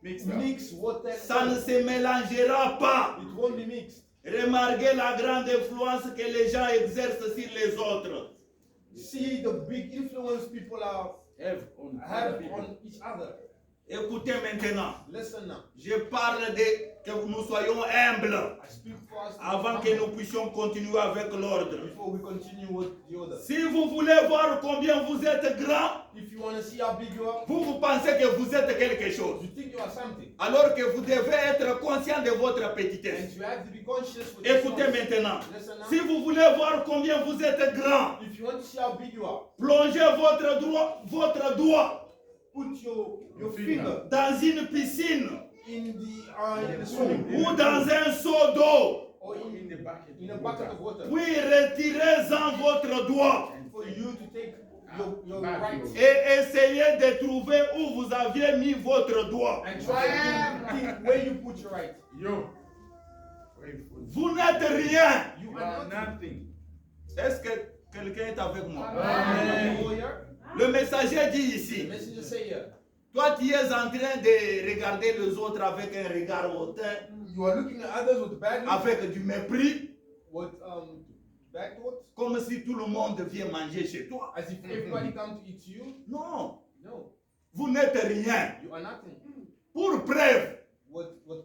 mix water. Ça ne se mélangera pas. It won't be mixed. Remarquez la grande influence que les gens exercent sur les autres. See the big influence people have on each other. Écoutez maintenant. Listen now. Je parle de que nous soyons humbles I speak for us avant que nous puissions continuer avec l'ordre. before we continue with the other. Si vous voulez voir combien vous êtes grand, If you want to see how big you are, vous pensez que vous êtes quelque chose. you think you are something. Alors que vous devez être conscient de votre petitesse. And you have to be conscious with Écoutez this maintenant. Listen now. Si vous voulez voir combien vous êtes grand, If you want to see how big you are, plongez votre doigt put your finger dans une piscine in the swimming pool ou dans un seau d'eau. or in a bucket of water Puis retirez-en votre doigt for you to take your right et essayez de trouver où vous aviez mis votre doigt. and try to think where you put your right. Yo. Vous n'êtes rien. You are not. Nothing. Est-ce que quelqu'un est avec moi? Amen. Le messager dit The ici, messenger say here, toi tu es en train de regarder les autres avec un regard hautain, you are looking at others with bad avec du mépris, with bad thoughts, comme si tout le monde vient manger chez toi. as if everybody come to eat you. Non, No, vous n'êtes rien. you are nothing. Pour preuve, With pour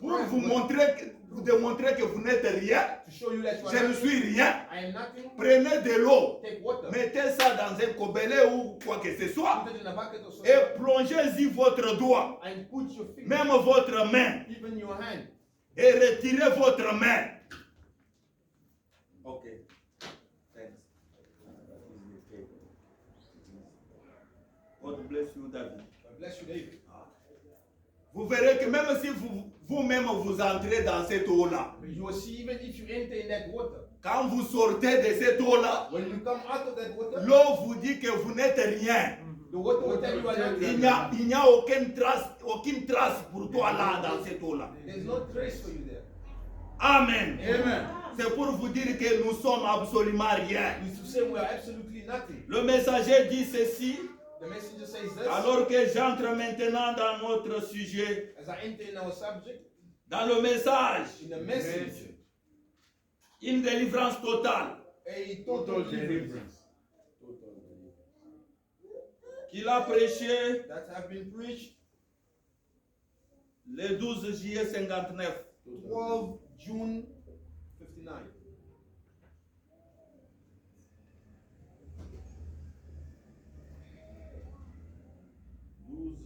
pride, vous démontrer que vous n'êtes rien, to show you that you are je ne nothing, suis rien. I am nothing. Prenez de l'eau, Take water, mettez ça dans un gobelet ou quoi que ce soit put it in a bucket or something, et plongez-y votre doigt, and put your finger, même votre main, even your hand. et retirez votre main. Ok. Thanks. God bless you, David. God bless you, David. Vous verrez que même si vous-même vous entrez dans cette eau-là, You will see, even if you enter in that water, quand vous sortez de cette eau-là, when you come out of that water, l'eau vous dit que vous n'êtes rien. the water will tell you are Il nothing. n'y a aucune trace pour toi là dans cette eau-là. There's no trace for you there. Amen. Amen. C'est pour vous dire que nous sommes absolument rien. It's to say we are absolutely nothing. Le messager dit ceci, The messenger says this. alors que j'entre maintenant dans notre sujet, As I enter in our subject, dans le message, in the message, une délivrance totale a Total total deliverance deliverance. qu'il a prêché that have been preached le 12 juillet 59. 12 June 59.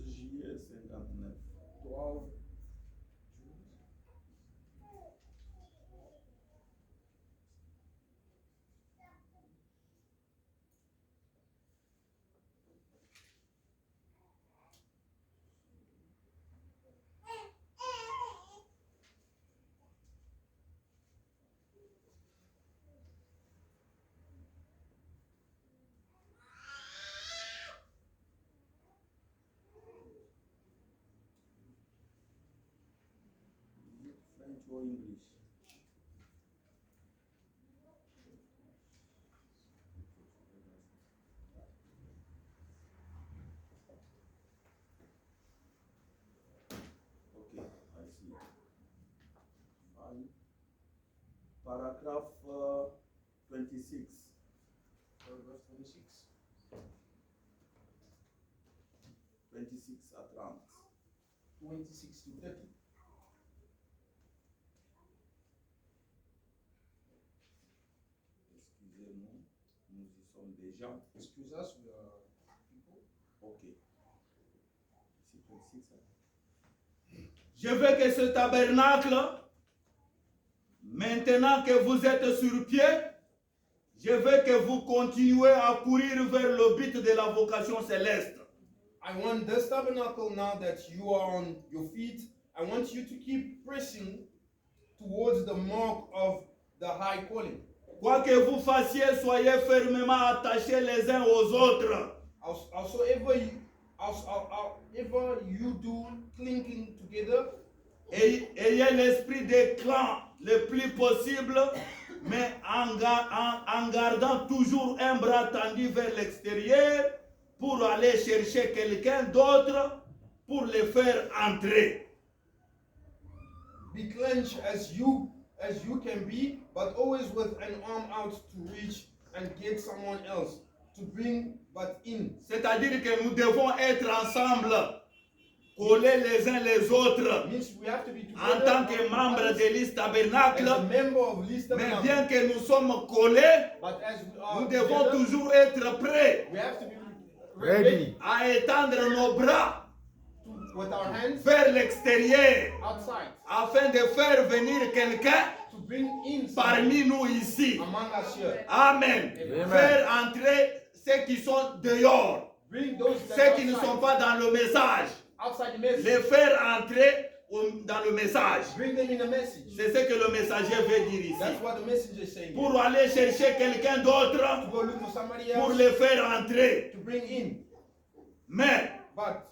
Juillet 59. 12 French or English? Okay, I see. Fine. Paragraph 26. Paragraph 26. 26 à 30. 26 to 30. sommes des gens. Excuse us, we are people. Ok. Je veux que ce tabernacle, maintenant que vous êtes sur pied, je veux que vous continuez à courir vers le but de la vocation céleste. I want this tabernacle, now that you are on your feet, I want you to keep pressing towards the mark of the high calling. Quoi que vous fassiez, soyez fermement attachés les uns aux autres. However you do, clinking together. Ayez l'esprit des clans le plus possible, mais en gardant toujours un bras tendu vers l'extérieur pour aller chercher quelqu'un d'autre pour le faire entrer. Be clenched as you can be, but always with an arm out to reach and get someone else to bring but in. C'est-à-dire que nous devons être ensemble, collés les uns les autres, Means we have to be en together tant que membres de l'Église Tabernacle. as a member of Least Mais Tabernacle. bien que nous sommes collés, But as we are nous devons together, toujours être prêts we have to be Ready. à étendre nos bras with our hands vers l'extérieur outside afin de faire venir quelqu'un to bring in parmi nous ici. among us here. Amen. Amen. Faire entrer ceux qui sont dehors, Bring those that ceux are qui ne outside, sont pas dans le message, outside the message. les faire entrer dans le message. Bring them in the message. C'est ce que le messager veut dire ici. That's what the message is saying. Pour aller chercher quelqu'un d'autre, To go look for somebody pour else les faire entrer. to bring in. Mais But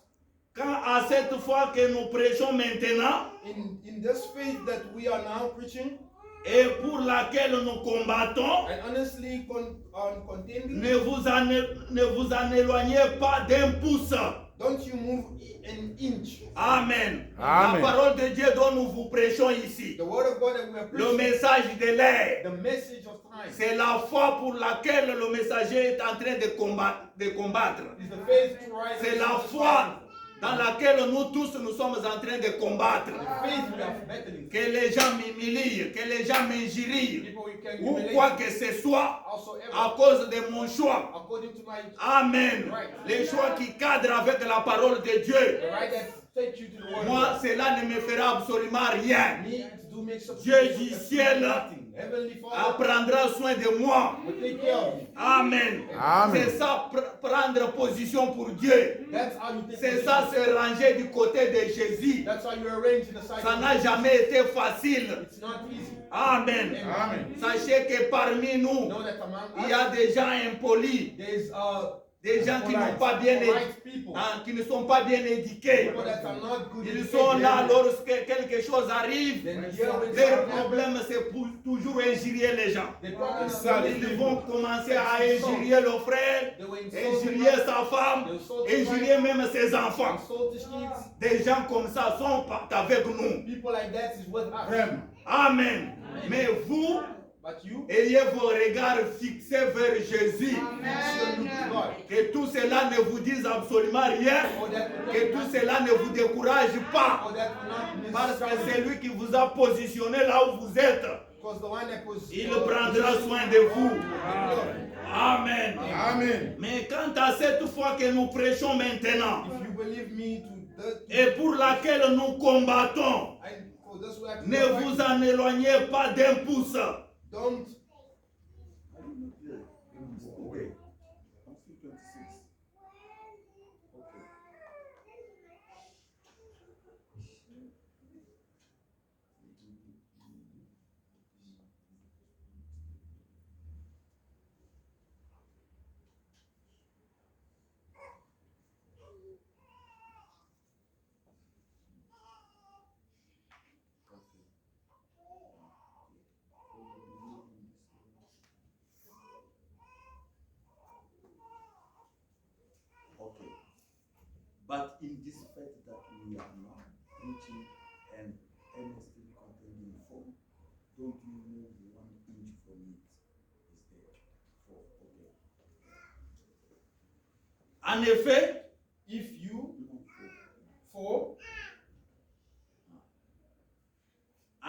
quand à cette fois que nous prêchons maintenant, in this faith that we are now preaching, et pour laquelle nous combattons, and honestly contending, ne vous en éloignez pas d'un pouce. don't you move an inch. Amen. Amen. La parole de Dieu dont nous vous prêchons ici, The word of God that we are le preaching, message de l'air, the message of time, c'est la foi pour laquelle le messager est en train de combattre. is the faith to rise. C'est la foi dans laquelle nous tous nous sommes en train de combattre. The faith we are battling. Que les gens m'humilient, que les gens m'injurient, People we can ou humiliate quoi que ce soit, also ever, à cause de mon choix. according to my Amen. Les choix qui cadrent avec la parole de Dieu. the right that take you to the word. Moi, of God. cela ne me fera absolument rien. Me to make some Dieu du ciel nothing. Heavenly Father prendra soin de moi. will take care of me. Amen. Amen. C'est ça, prendre position pour Dieu. That's how you take C'est position. ça, se ranger du côté de Jésus. That's how you arrange in the side. Ça of n'a God. jamais été facile. It's not easy. Amen. Amen. Sachez que parmi nous, Know that among il us, y a des gens impolis, there's des gens qui n'ont pas bien people, qui ne sont pas bien éduqués. people that are not good. Ils in sont faith. là lorsque quelque chose arrive. Then here when Leur something problème, happens, c'est pour toujours injurier les gens. the problem is Ça, that Ils vont commencer à injurier le frère, they were insulting injurier us, sa femme, injurier même ses enfants. insult the kids. Des gens comme ça sont avec nous. People like that is with us. Vraiment. Amen. Mais vous, But you, ayez vos regards fixés vers Jésus. still look to God. Que tout cela ne vous dise absolument rien. Or that will Que tout cela ne vous décourage pas. or that will not Parce que necessarily- c'est lui qui vous a positionné là où vous êtes. Because the one that was Il prendra soin de vous. Ah. Amen. Amen. Mais quant à cette foi que nous prêchons maintenant, If you believe me to that, et pour laquelle nous combattons, and for this way I can ne go vous back, en éloignez pas d'un pouce. don't Okay. But in this faith that we are now preaching and earnestly contending for, don't you move 1 inch from it? Is there? Okay. En effet, if you for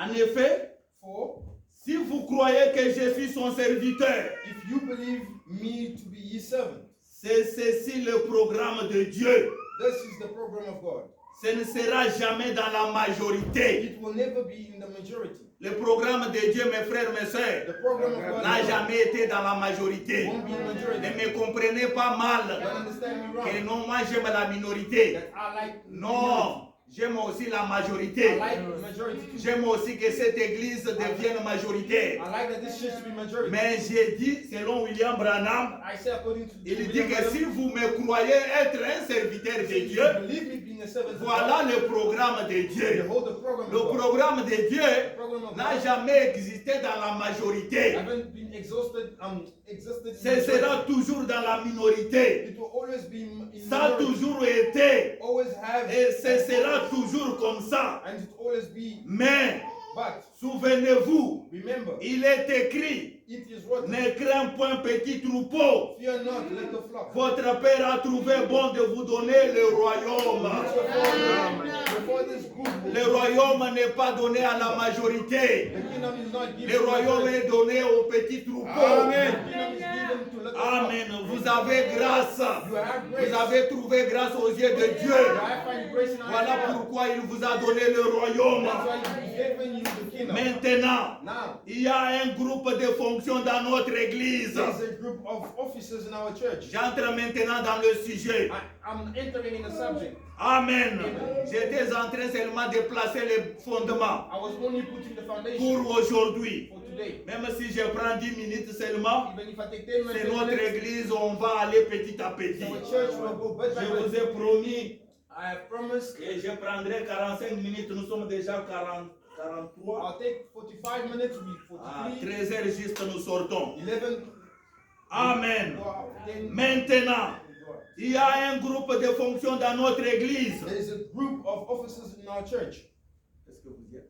en effet, for si vous croyez que je suis son serviteur, if you believe me to be his servant, c'est ceci le programme de Dieu. this is the program of God. Ce ne sera jamais dans la majorité. It will never be in the majority. Le programme de Dieu, mes frères, mes sœurs, The program of God n'a jamais été dans la majorité. won't be in Ne majority. me comprenez pas Don't mal. understand me Que wrong. non, moi j'aime la minorité. That I like Non, j'aime aussi la I majorité. like the majority too. J'aime aussi que cette église devienne majoritaire. I like that this church to be majority. Mais j'ai dit, selon William Branham, I say according to il dit William que Branham, si vous me croyez être un serviteur de if you Dieu, believe me being a servant of voilà God, le programme de Dieu. behold the program Le of God. programme de Dieu The program of n'a God jamais existé dans la majorité. haven't been existed in Ce majority. sera toujours dans la minorité. It will always be in Ça a majority. toujours été. Always have Et ce sera toujours comme ça. and it will always be. Mais, But souvenez-vous, remember, il est écrit, it is written, ne crains point petit troupeau. fear not, let the flock. Votre Père a trouvé bon de vous donner le royaume. Your father's good. Le royaume n'est pas donné à la majorité. The kingdom is not given Le to royaume the est donné au petit troupeau. The kingdom is given to little flock. Amen. Vous avez grâce. You have grace. Vous avez trouvé grâce aux yeux de Dieu. I find grace in our Voilà life. pourquoi il vous a donné le royaume. That's why he's given you the kingdom. Maintenant, Now, il y a un groupe de fonctions dans notre église. there's a group of officers in our church. J'entre maintenant dans le sujet. I'm entering in the subject. Amen. J'étais en train seulement de placer les fondements I was only putting the foundation pour aujourd'hui. for today. Même si je prends 10 minutes seulement, Even if I take 10 c'est minutes, notre église, on va aller petit à petit. our church will go bit by Je vous bit. ai promis I have promised que je prendrai 45 minutes. Nous sommes déjà 43. I'll take 45 minutes to be À 43, 13 heures juste, nous sortons. 11. Amen. Go out, 10. Maintenant, il y a un groupe de fonctions dans notre église. There is a group of officers in our church. Est-ce que vous y êtes?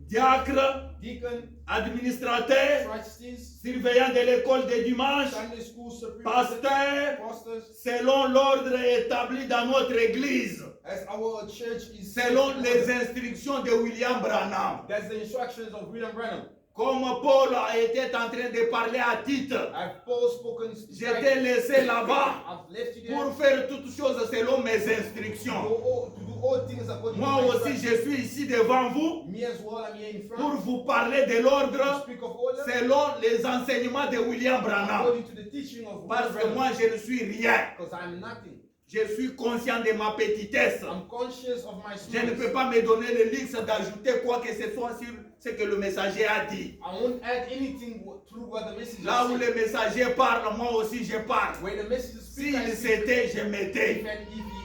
Diacre, Deacon, administrateur, trustees, surveillant de l'école de dimanche, Sunday school supreme pasteur, pastors. selon l'ordre établi dans notre église, As our church is selon les instructions de William Branham. that's the instructions of William Branham. Comme Paul était en train de parler à Tite, I've Paul spoken. j'étais laissé là-bas I've left you there pour faire toutes choses selon mes instructions. to do all things according Moi to my aussi, je suis ici devant vous Me as well, I'm here in pour front. vous parler de To l'ordre speak of order selon les enseignements de William Branham. according to the teaching of Parce William que Branham. moi, je ne suis rien. Because I'm nothing. Je suis conscient de ma petitesse. I'm conscious of my Je ne peux smallness. pas me donner le luxe d'ajouter quoi que ce soit sur ce que le messager a dit. I won't add anything through what the message Là où is. le messager parle, moi aussi je parle. When the message speaks, I S'il speak. s'était, je If m'étais. he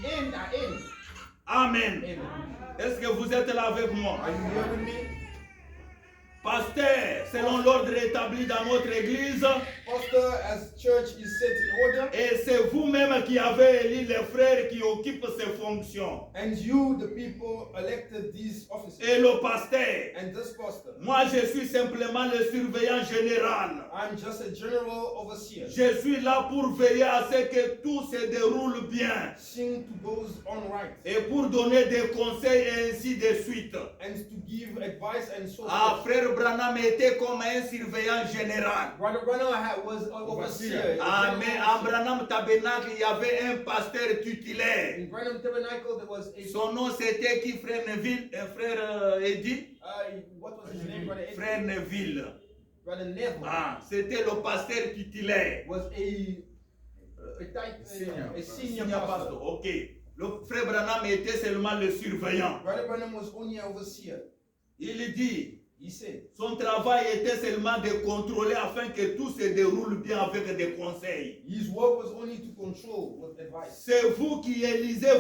end, I end. Amen. Amen. Est-ce que vous êtes là avec moi? Are you here with me? Pasteur, selon l'ordre établi dans notre église, Pastor, as church is set in order, et c'est vous-même qui avez élu les frères qui occupent ces fonctions. and you, the people, elected these officers, Et le pasteur, and this pastor. moi je suis simplement le surveillant général. I'm just a general overseer. Je suis là pour veiller à ce que tout se déroule bien Sing to those on right, et pour donner des conseils et ainsi de suite. and to give advice and so Ah, forth. frère Branham était comme un surveillant général. Brother Branham was an overseer. Ah, mais en Branham Tabernacle, il y avait un pasteur titulaire. In Branham Tabernacle, there was a Son nom c'était qui, frère Neville, frère Eddie? what was his name, Brother Ed? Frère Neville. Brother Neville Ah, c'était le pasteur titulaire. was a senior Senior pastor. pastor, ok. Le frère Branham était seulement le surveillant. Brother Branham was only an overseer. Il dit, He said son travail était seulement de contrôler afin que tout se déroule bien avec des conseils. his work was only to control with advice. C'est vous qui élisez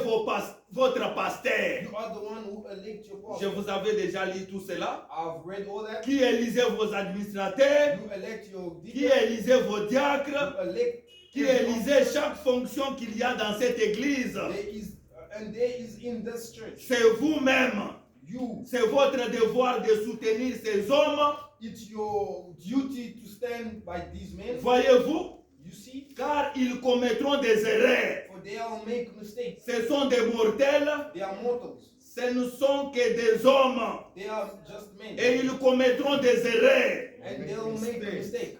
votre pasteur. You are the one who elect your Je pastor. vous avais déjà lu tout cela. I've read all that. Qui élisez vos administrateurs, You elect your qui deacon. élisez vos diacres, You elect. qui élisez chaque fonction qu'il y a dans cette église. There is in this church. C'est vous-même. You. C'est votre devoir de soutenir ces hommes. It's your duty to stand by these men. Voyez-vous, You see, car ils commettront des erreurs. for they'll make mistakes. Ce sont des mortels. They are mortals. ce ne sont que des hommes They are just men. et ils commettront des erreurs. And they'll make a mistake.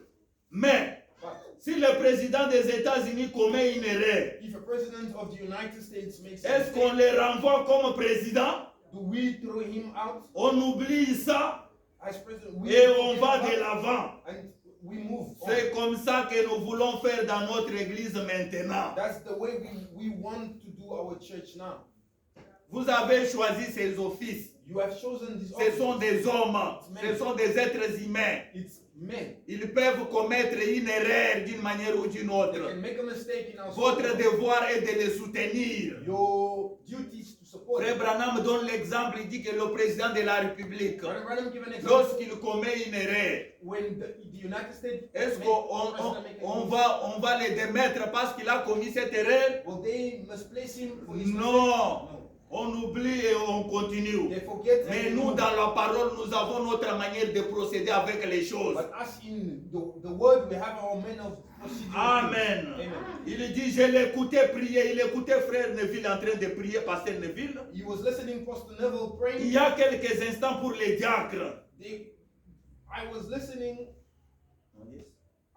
Mais But si le président des États-Unis commet une erreur, if a president of the United States makes a est-ce qu'on mistake, le renvoie comme président? do we throw him out On oublie ça as president? We et throw on him va out de l'avant. and we move on. C'est comme ça que nous voulons faire dans notre église maintenant. That's the way we want to do our church now. Vous avez choisi ces offices. You have chosen this Ce sont office. des hommes, ce sont des êtres humains. It's men. Ils peuvent commettre une erreur d'une manière ou d'une They autre. can make a mistake in our Votre school. devoir est de les soutenir. Your duty is to support Frère them. Branham donne l'exemple, il dit que le président de la République, Brother Branham give an example. lorsqu'il commet une erreur, When the United States est-ce make- qu'on president make a on mistake, va, on va le démettre parce qu'il a commis cette erreur? will they misplace him for his mistake? Non. No. On oublie et on continue. They forget. and Mais they nous, move. dans la parole, nous avons notre manière de procéder avec les choses. But us in the word, we have our men of procedure. Amen. Amen. Il dit, je l'écoutais prier. Il écoutait frère Neville en train de prier, pasteur Neville. He was listening Pastor Neville Il praying. y a quelques instants pour les diacres.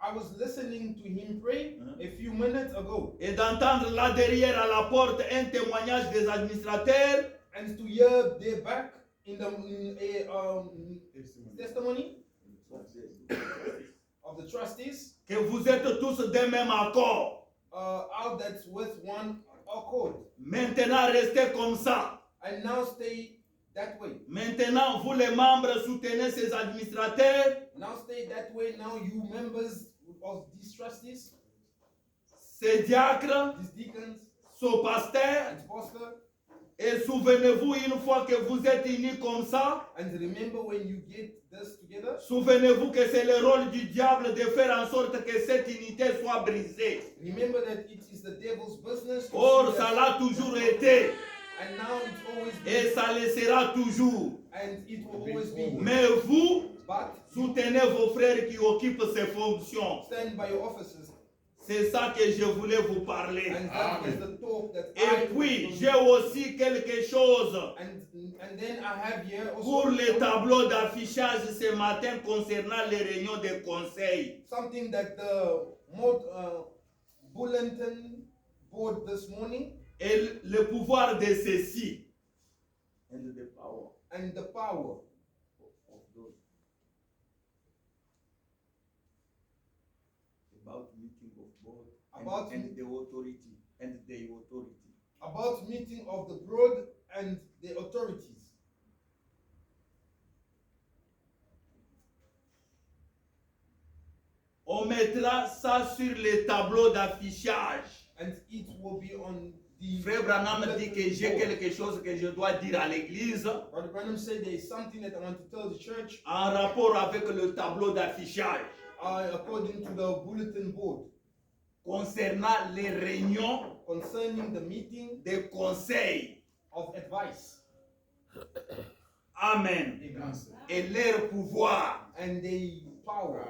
I was listening to him pray a few minutes ago, Et d'entendre là derrière à la porte un témoignage des administrateurs and to hear there back in a testimony of the trustees que vous êtes tous d'un même accord. out that's with one accord, Maintenant, restez comme ça. and now stay that way. Maintenant, vous les membres soutenez ces administrateurs. Now stay that way. Now you members of these trustees, Ces diacres, these deacons ce pasteur. and pastor, Et souvenez-vous, une fois que vous êtes unis comme ça, and remember when you get this together, souvenez-vous que c'est le rôle du diable de faire en sorte que cette unité soit brisée. remember that it is the devil's business to Or, see ça that- l'a toujours été. and now it's always Et been, ça le sera toujours. and it will always be. Mais vous, But soutenez vos frères qui occupent ces fonctions. stand by your offices, C'est ça que je voulais vous parler. and that is the talk that Et puis, j'ai aussi quelque chose and then I have here also pour les tableaux d'affichage ce matin concernant les réunions de conseil. something that the bulletin board this morning, Et le pouvoir de ceci. And the power and the power of those. About meeting of board About and the authority and the authority. about meeting of the board and the authorities. On mettra ça sur les tableaux d'affichage. And it will be on the Frère Branham dit que j'ai board. quelque chose que je dois dire à l'église Brother Branham said there is something that I want to tell the church en rapport avec le tableau d'affichage according to the bulletin board concernant les réunions concerning the meeting de conseil. of advice. Amen. Amen. Et leur pouvoir. And the power.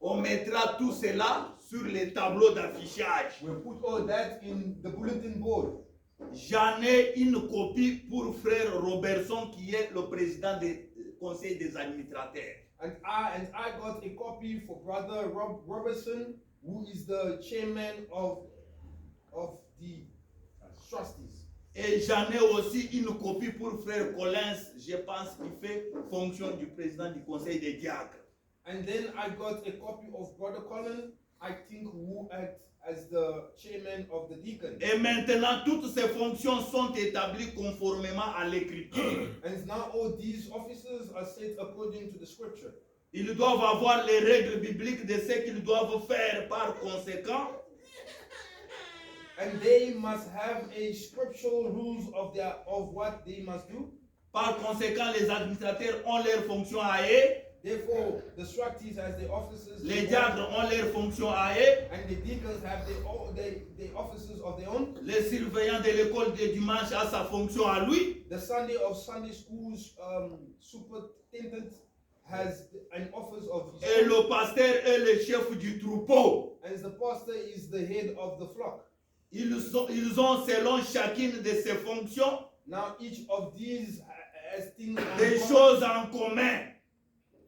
On mettra tout cela sur les tableaux d'affichage. We put all that in the bulletin board. J'en ai une copie pour frère Robertson qui est le président du conseil des administrateurs. And I got a copy for Brother Robertson, who is the chairman of the trustees. Et j'en ai aussi une copie pour frère Collins, je pense qu'il fait fonction du président du conseil des diacres. And then I got a copy of Brother Colin, I think, who acts as the chairman of the deacon. Et maintenant, toutes ces fonctions sont établies conformément à l'écriture. And now all these officers are set according to the scripture. Ils doivent avoir les règles bibliques de ce qu'ils doivent faire. Par conséquent, And they must have a scriptural rules of what they must do. par conséquent, les administrateurs ont leurs fonctions à eux. Therefore, the trustees has the officers. Les diacres ont leurs fonctions à eux. And the deacons have the officers of their own. Le surveillant de l'école de dimanche a sa fonction à lui. The Sunday schools superintendent has an office of his Et own. le pasteur est le chef du troupeau. And the pastor is the head of the flock. Ils ont selon chacune de ces fonctions Now each of these has things des in common, choses en commun.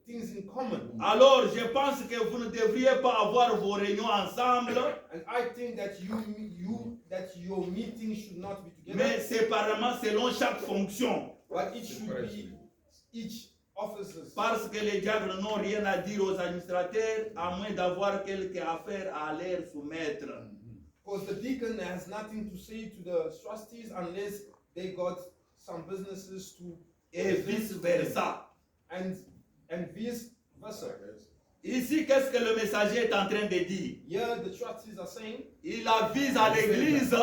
things in common. Alors, je pense que vous ne devriez pas avoir vos réunions ensemble, And I think that your meeting should not be together, mais séparément selon chaque fonction. but it should be each officers. Parce que les diacres n'ont rien à dire aux administrateurs, à moins d'avoir quelque affaire à leur soumettre. Because the deacon has nothing to say to the trustees unless they got some businesses to, Et vice versa. and vice versa. Ici, qu'est-ce que le messager est en train de dire? Here the trustees are saying Il avise à l'église,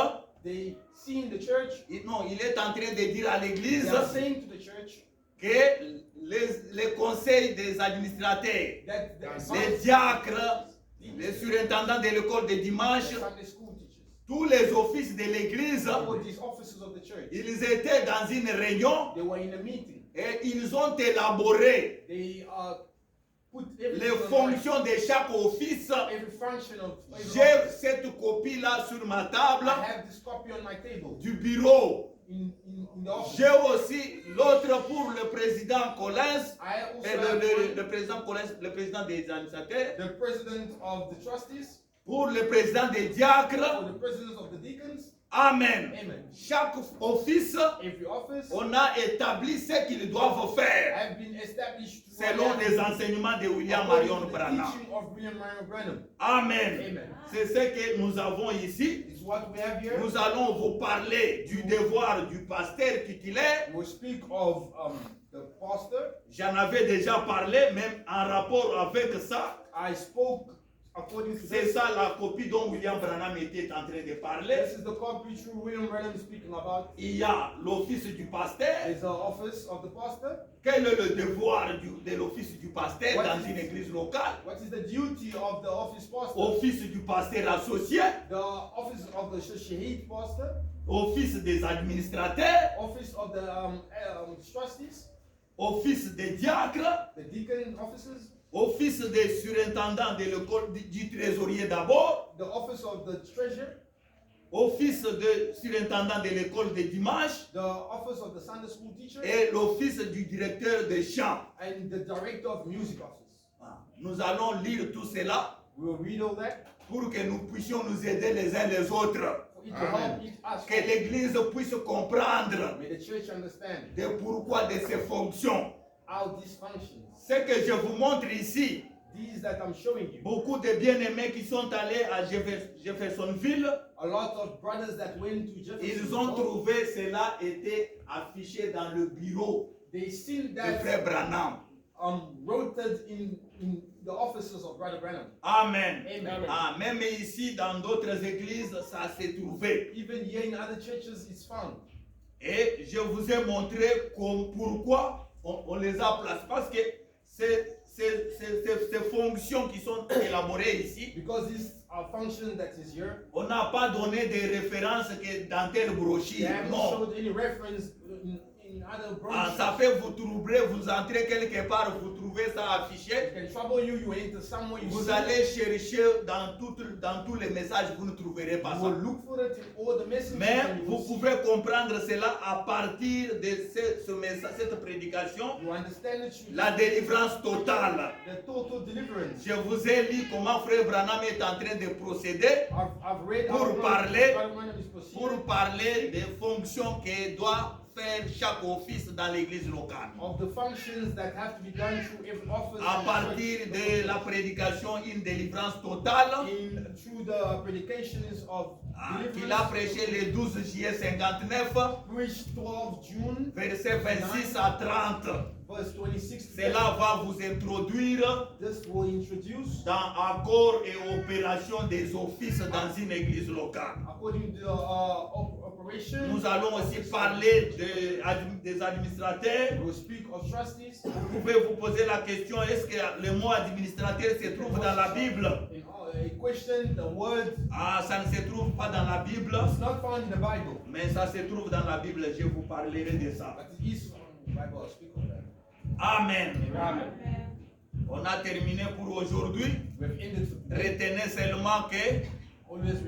they see in the church, non, il est en train de dire à l'église they are saying to the church que les conseils des administrateurs, that the les diacres, les surintendants de l'école de dimanche, Sunday school teachers, tous les offices de l'église, all these officers of the church, ils étaient dans une réunion they were in a meeting. et ils ont élaboré They put les everything on fonctions de chaque office. every function of every J'ai office. cette copie-là sur ma table I have this copy on my table du bureau. in the office. J'ai aussi l'autre pour le président Collins, I also et have one, le président Collins, le président des administrateurs, the president of the trustees, pour le président des for diacres. the presidents of the deacons. Amen. Amen. Chaque office, Every office on a établi ce qu'ils doivent faire have been established selon les enseignements de William Marion the Branham. teaching of William Marion Branham. Amen. Amen. C'est ce que nous avons ici. It's what we have here. Nous allons vous parler du devoir du pasteur titulaire. We'll speak of the pastor. J'en avais déjà parlé, même en rapport avec ça. I spoke according to C'est this. ça la copie dont William Branham était en train de parler. This is the copy through William Branham speaking about. Il y a l'office du pasteur. It's the office of the pastor. Quel est le devoir de l'office du pasteur What dans is- une église locale? What is the duty of the office pastor? Office du pasteur associé, The office of the associate pastor, office des administrateurs, office of the trustees, office des diacres, the deacon offices, office des surintendants de l'école du trésorier d'abord, the office of the treasurer, office de surintendant de l'école de dimanche the office of the Sunday school teacher, et l'office du directeur de chant. and the director of music office. Nous allons lire tout cela We will read all that pour que nous puissions nous aider les uns les autres, for it to help us. que l'Église puisse comprendre May the church understand de pourquoi de ses fonctions. how this functions. Ce que je vous montre ici, These that I'm showing you, beaucoup de bien-aimés qui sont allés à Jeffersonville, a lot of brothers that went to Jefferson, ils ont trouvé cela était affiché dans le bureau they seen de that Frère Branham. rotated in the offices of Brother Branham. Amen. Amen. Ah, même ici, dans d'autres églises, ça s'est trouvé. Even here in other churches, it's found. Et je vous ai montré pourquoi on les a placés. Parce que ces fonctions qui sont élaborées ici, Because this function that is here, on n'a pas donné de références que dans telle they brochure. haven't Non. showed any reference in other Ah, brochures. ça fait vous troubler, vous entrez quelque part, vous trouvez ça affiché. It can trouble you. You enter somewhere, you Vous see allez chercher dans tous les messages, vous ne trouverez pas you ça. will look for it in all the messages. Mais and you will vous see. pouvez comprendre cela à partir de ce message, cette prédication, You understand it through la délivrance totale. the total deliverance. Je vous ai lu comment Frère Branham est en train de procéder I've read Pour how parler- Brother Branham is proceeding pour parler des fonctions que doit faire chaque office dans l'église locale. of the functions that have to be done through every office. À and partir church. de la prédication, une délivrance totale Through the predications of qu'il a prêché le 12 juillet 59, preached 12 June, versets 26 à 30. verse 26. Cela va vous introduire This will introduce, dans accord et opération des offices dans une église locale. according to the operation, Nous allons aussi parler des administrateurs. we will speak of trustees. Vous pouvez vous poser la question, est-ce que le mot administrateur se trouve dans la Bible? A question, the word Ah, ça ne se trouve pas dans la Bible, is not found in the Bible, mais ça se trouve dans la Bible. Je vous parlerai de ça. but it is found in the Bible. I'll speak of that. Amen. Amen. On a terminé pour aujourd'hui. We've ended for today. Retenez seulement que Always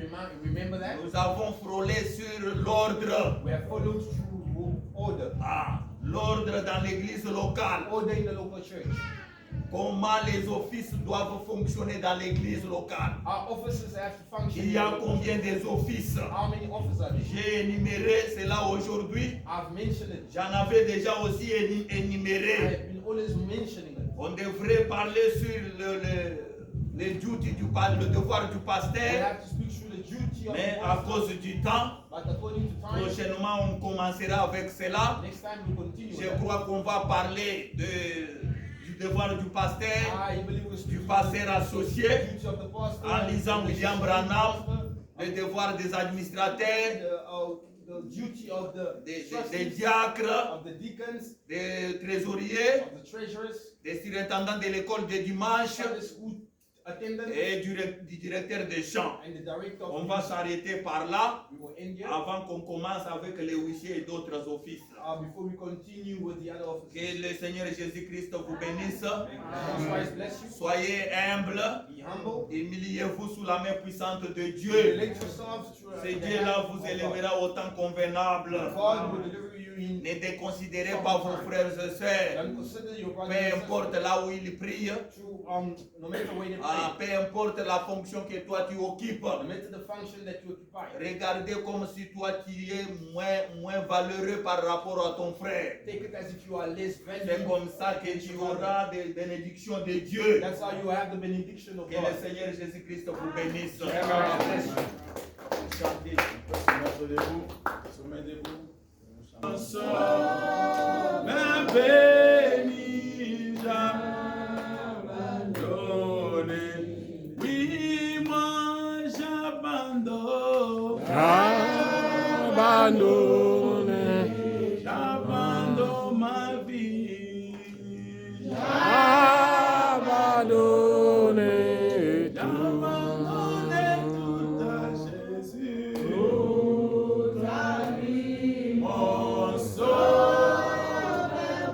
remember that nous avons frôlé sur l'ordre. we have followed through order. L'ordre dans l'église locale. Order in the local church. Comment les offices doivent fonctionner dans l'église locale. Our offices have to function. Il y a combien des offices? How many offices are there? J'ai énuméré cela aujourd'hui. I've mentioned it. J'en avais déjà aussi I énuméré. have been always mentioning it. On devrait parler sur le devoir du We pasteur. have to speak through the duty of Mais the à pastor. cause du temps, But according to time, prochainement on commencera avec cela. next time we continue. Je with crois qu'on va parler du devoir du pasteur, that. I believe we'll speak du to pasteur the associé, duty of the pastor, en lisant the William duty of the Branham, pastor, le devoir des administrateurs, the duty of the des trustees, diacres, of the deacons, des trésoriers, of the treasurers, des surintendants de l'école de dimanche Sunday school attendants, et du directeur des champs. and the director On of va the s'arrêter par là we will end here avant qu'on commence avec les huissiers et d'autres offices. before we continue with the other offices. Que le Seigneur Jésus-Christ vous bénisse. Jesus Christ bless you. Soyez humbles. Be humble. Humiliez-vous sous la main puissante de Dieu. Relate yourselves to Ce the Dieu-là hand vous of God. élèvera au temps convenable. God will deliver you in. Ne déconsidérez pas vos frères et sœurs. Don't consider your Peu brothers and importe sisters là où ils prient, no matter where they peu pray, importe la fonction que toi tu occupes. no matter the function that you occupy. Regardez comme si toi tu es moins valeureux par rapport à ton frère. Take it as if you are less C'est valuable. comme ça que tu auras des bénédictions de Dieu. That's how you have the benediction of Que le God. Seigneur Jésus-Christ vous bénisse. God bless you. Chantez. Sommet debout. Sommet debout. Ma béni, j'abandonne. Oui, moi j'abandonne. J'abandonne ma vie. J'abandonne tout à Jésus. Mon sauveur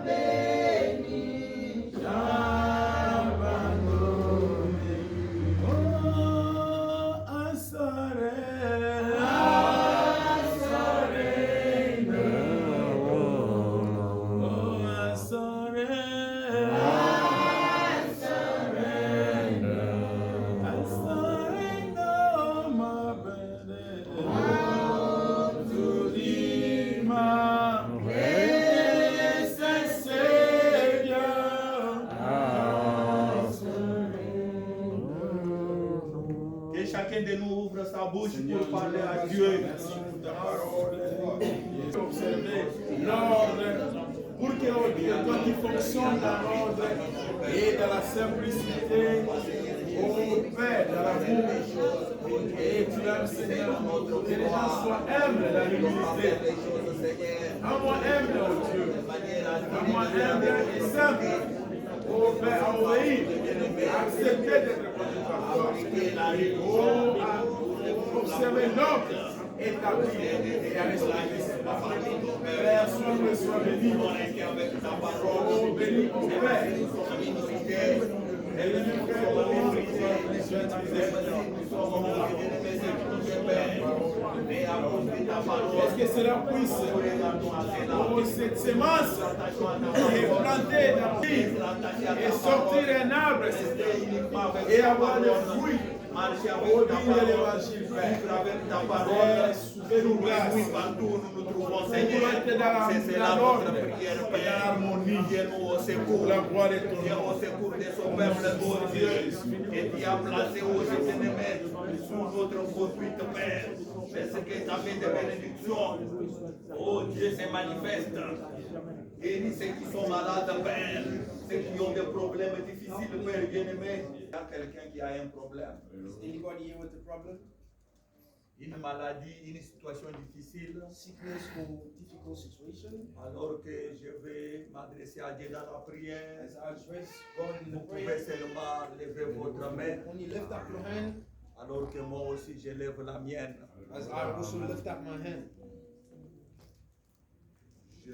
béni, j'abandonne. Oh, I surrender. Oh, I surrender. I surrender my burden to thee, my blessed Savior. Que chacun de nous ouvre sa bouche pour parler à Dieu. Merci pour ta parole. Observez l'ordre pour que toi qui fonctionnes dans l'ordre et dans la simplicité, au Père, dans l'amour, et tu l'aimes, Seigneur, que les gens soient humbles dans l'humilité. Rends-moi humble, oh Dieu. Rends-moi humble et simple. Oh Père, à obéir, à accepter d'être conduit par toi. Oh, à observer l'ordre établi et à respecter. Père, sois-nous et sois béni. Oh, béni, oh Père. Et le Père, oh, sois utilisé. Est-ce que cela puisse, oh, cette semence est plantée dans la vie et sortir un arbre et avoir des fruits au digne de l'évangile, Père. Fais-nous grâce. Fais-nous être dans l'ordre, dans l'harmonie, pour la gloire de ton Viens nom. au secours de son peuple, oh Dieu, et tu as placé aux ennemis sous notre conduite, Père. Parce que ta vie de bénédiction, oh Dieu, se manifeste. Guéris ceux qui sont malades, Père. Ceux qui ont des problèmes difficiles, Père bien-aimé. Il y a quelqu'un qui a un problème. Is anybody here with a problem? Une maladie, une situation difficile. Sickness or difficult situation? Alors que je vais m'adresser à Dieu dans la prière. As I address God in Vous the pouvez prayer, seulement lever votre main. only lift up your hand Alors que moi aussi je lève la mienne. as I also lift up my hand. Je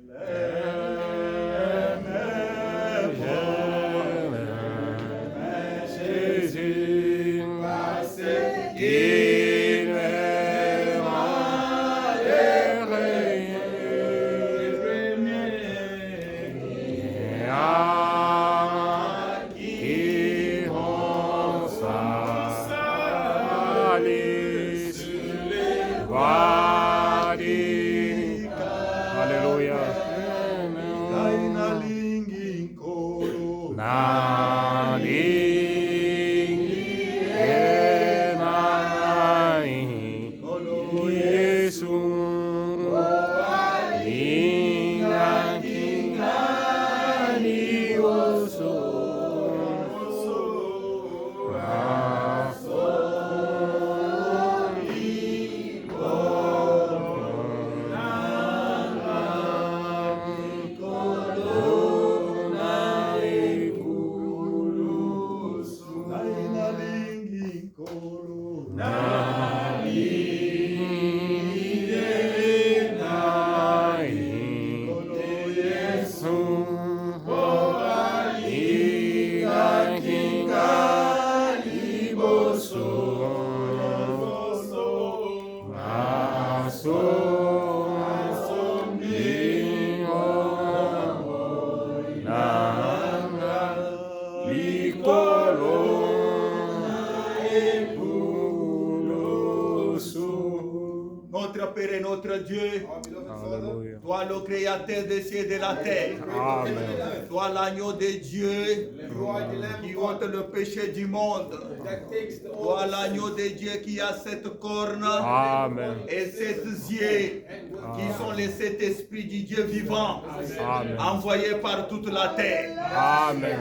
l'aime, Jésus, parce qu'il m'aime. nalingi nkolo Notre Père et notre Dieu, toi le créateur des cieux et de la terre, toi l'agneau de Dieu qui ôte le péché du monde, toi l'agneau de Dieu qui a 7 cornes et 7 yeux, qui sont les 7 esprits du Dieu vivant, envoyés par toute la terre.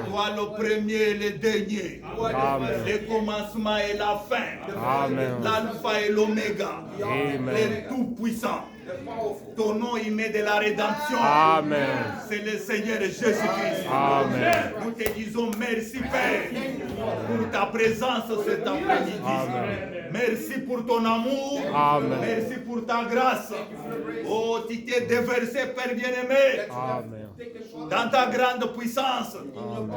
Toi le premier et le dernier, le commencement et la fin, l'alpha et l'oméga, le tout-puissant. Ton nom, il met de la rédemption. C'est le Seigneur Jésus-Christ. Nous te disons merci, Père, pour ta présence cet après-midi. Merci pour ton amour. Merci pour ta grâce. Oh, tu t'es déversé, Père bien-aimé, dans ta grande puissance,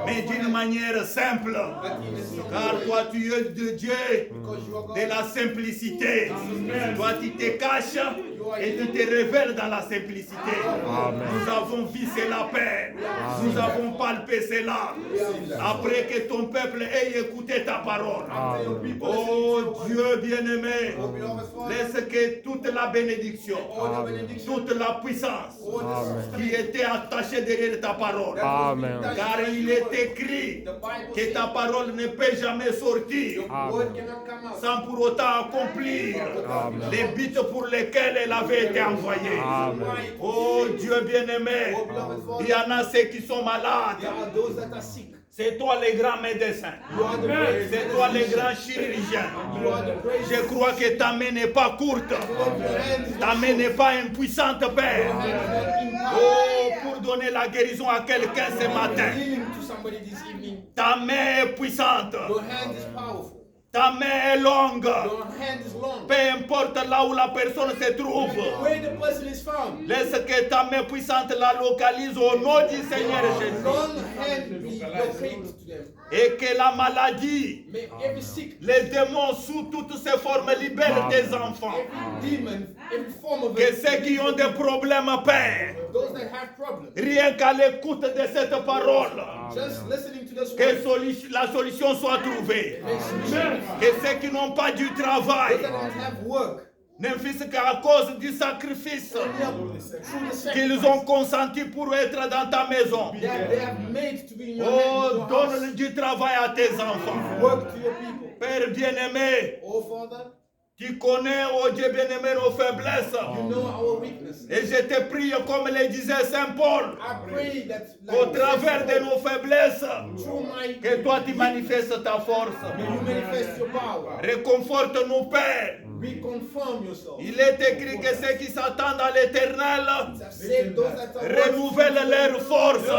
mais d'une manière simple. Car toi, tu es de Dieu de la simplicité. Toi, tu te caches et tu te révèles dans la simplicité. Nous avons vu cela, Père. Nous avons palpé cela. Après que ton peuple ait écouté ta parole. Oh Dieu bien-aimé, laisse que toute la bénédiction, toute la puissance qui était attachée derrière ta parole. Car il est écrit que ta parole ne peut jamais sortir sans pour autant accomplir les buts pour lesquels elle avait été envoyée. Oh Dieu bien-aimé, il y en a ceux qui sont malades. C'est toi le grand médecin. C'est toi le grand chirurgien. Je crois que ta main n'est pas courte. Ta main n'est pas impuissante, Père. Oh, pour donner la guérison à quelqu'un ce matin. Ta main est puissante. Ta main est longue. Peu importe là où la personne se trouve. Laisse que ta main puissante la localise au nom du Seigneur Jésus. Et que la maladie, les démons sous toutes ces formes libèrent tes enfants. Que ceux qui ont des problèmes, Père, rien qu'à l'écoute de cette parole, que la solution soit trouvée. Que ceux qui n'ont pas du travail ne fût-ce qu'à cause du sacrifice qu'ils ont consenti pour être dans ta maison. Oh, donne du travail à tes enfants. Père bien-aimé, tu connais, oh Dieu bien-aimé, nos faiblesses. Et je te prie, comme le disait Saint Paul, qu'au travers de nos faiblesses, que toi tu manifestes ta force. Réconforte-nous, Père. Il est écrit que ceux qui s'attendent à l'Éternel renouvellent leur force.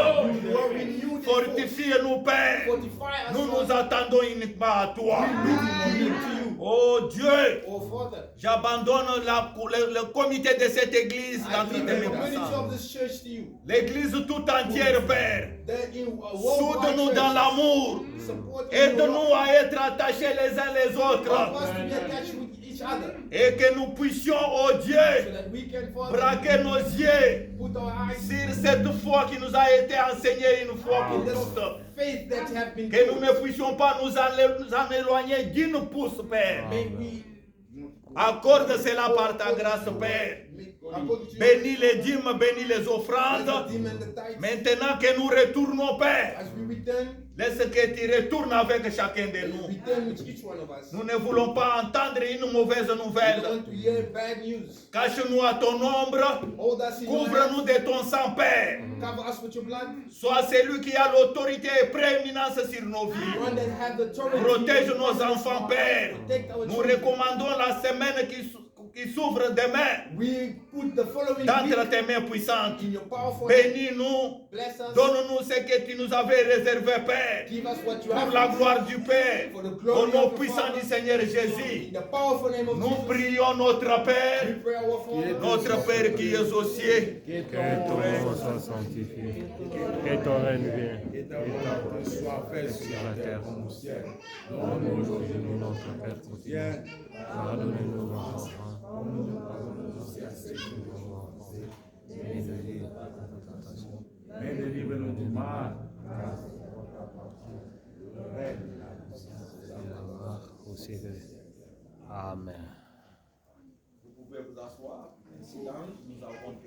Fortifie-nous, Père. Nous nous attendons uniquement à toi. Oh Dieu, j'abandonne le comité de cette église dans tes mains. L'église tout entière, Père. Soude-nous dans l'amour. Aide-nous à être attachés les uns les autres. Et que nous puissions, oh Dieu, braquer nos yeux sur cette foi qui nous a été enseignée une fois pour toutes. Que nous ne puissions pas nous en éloigner d'une pouce, Père. Accorde cela par ta grâce, Père. According to your Bénis les dîmes, bénis les bless offrandes. the dime and the tithes. Maintenant que nous retournons, Père, As we return, laisse que tu retournes avec chacun de we nous. return with each one of us. Nous ne voulons pas entendre une mauvaise We don't nouvelle. want to hear bad news. Cache-nous à ton ombre. Hold us in your hands. Couvre-nous de ton sang, Père. Cover us with your blood. Sois celui qui a l'autorité et prééminence sur nos vies. The one that have the authority. Protège nos enfants, Père. Protect our Nous children. recommandons la semaine qui s'ouvre demain We put the following d'entre week tes mains puissantes. in your powerful hands. Bénis-nous. Bless us. Donne-nous ce que tu nous avais réservé, Père. Give us what you Pour have. la gloire du Père. For the Au glory nom of the puissant Father. du Seigneur In Jésus. the powerful name of Nous Jesus. prions notre We Père. pray our Father. Notre Père qui est aux cieux. Que ton nom soit sanctifié, que ton règne vienne, Et ta volonté soit faite sur sur la terre comme au ciel. Donne-nous aujourd'hui notre Père quotidien. Viens, Pardonne-nous nos offenses, comme nous pardonnons aussi à ceux qui nous ont offensés. Et ne livre pas de la tentation, mais délivre-nous du mal. et la gloire au siècle. Amen. Vous pouvez vous asseoir. Sit down. Nous avons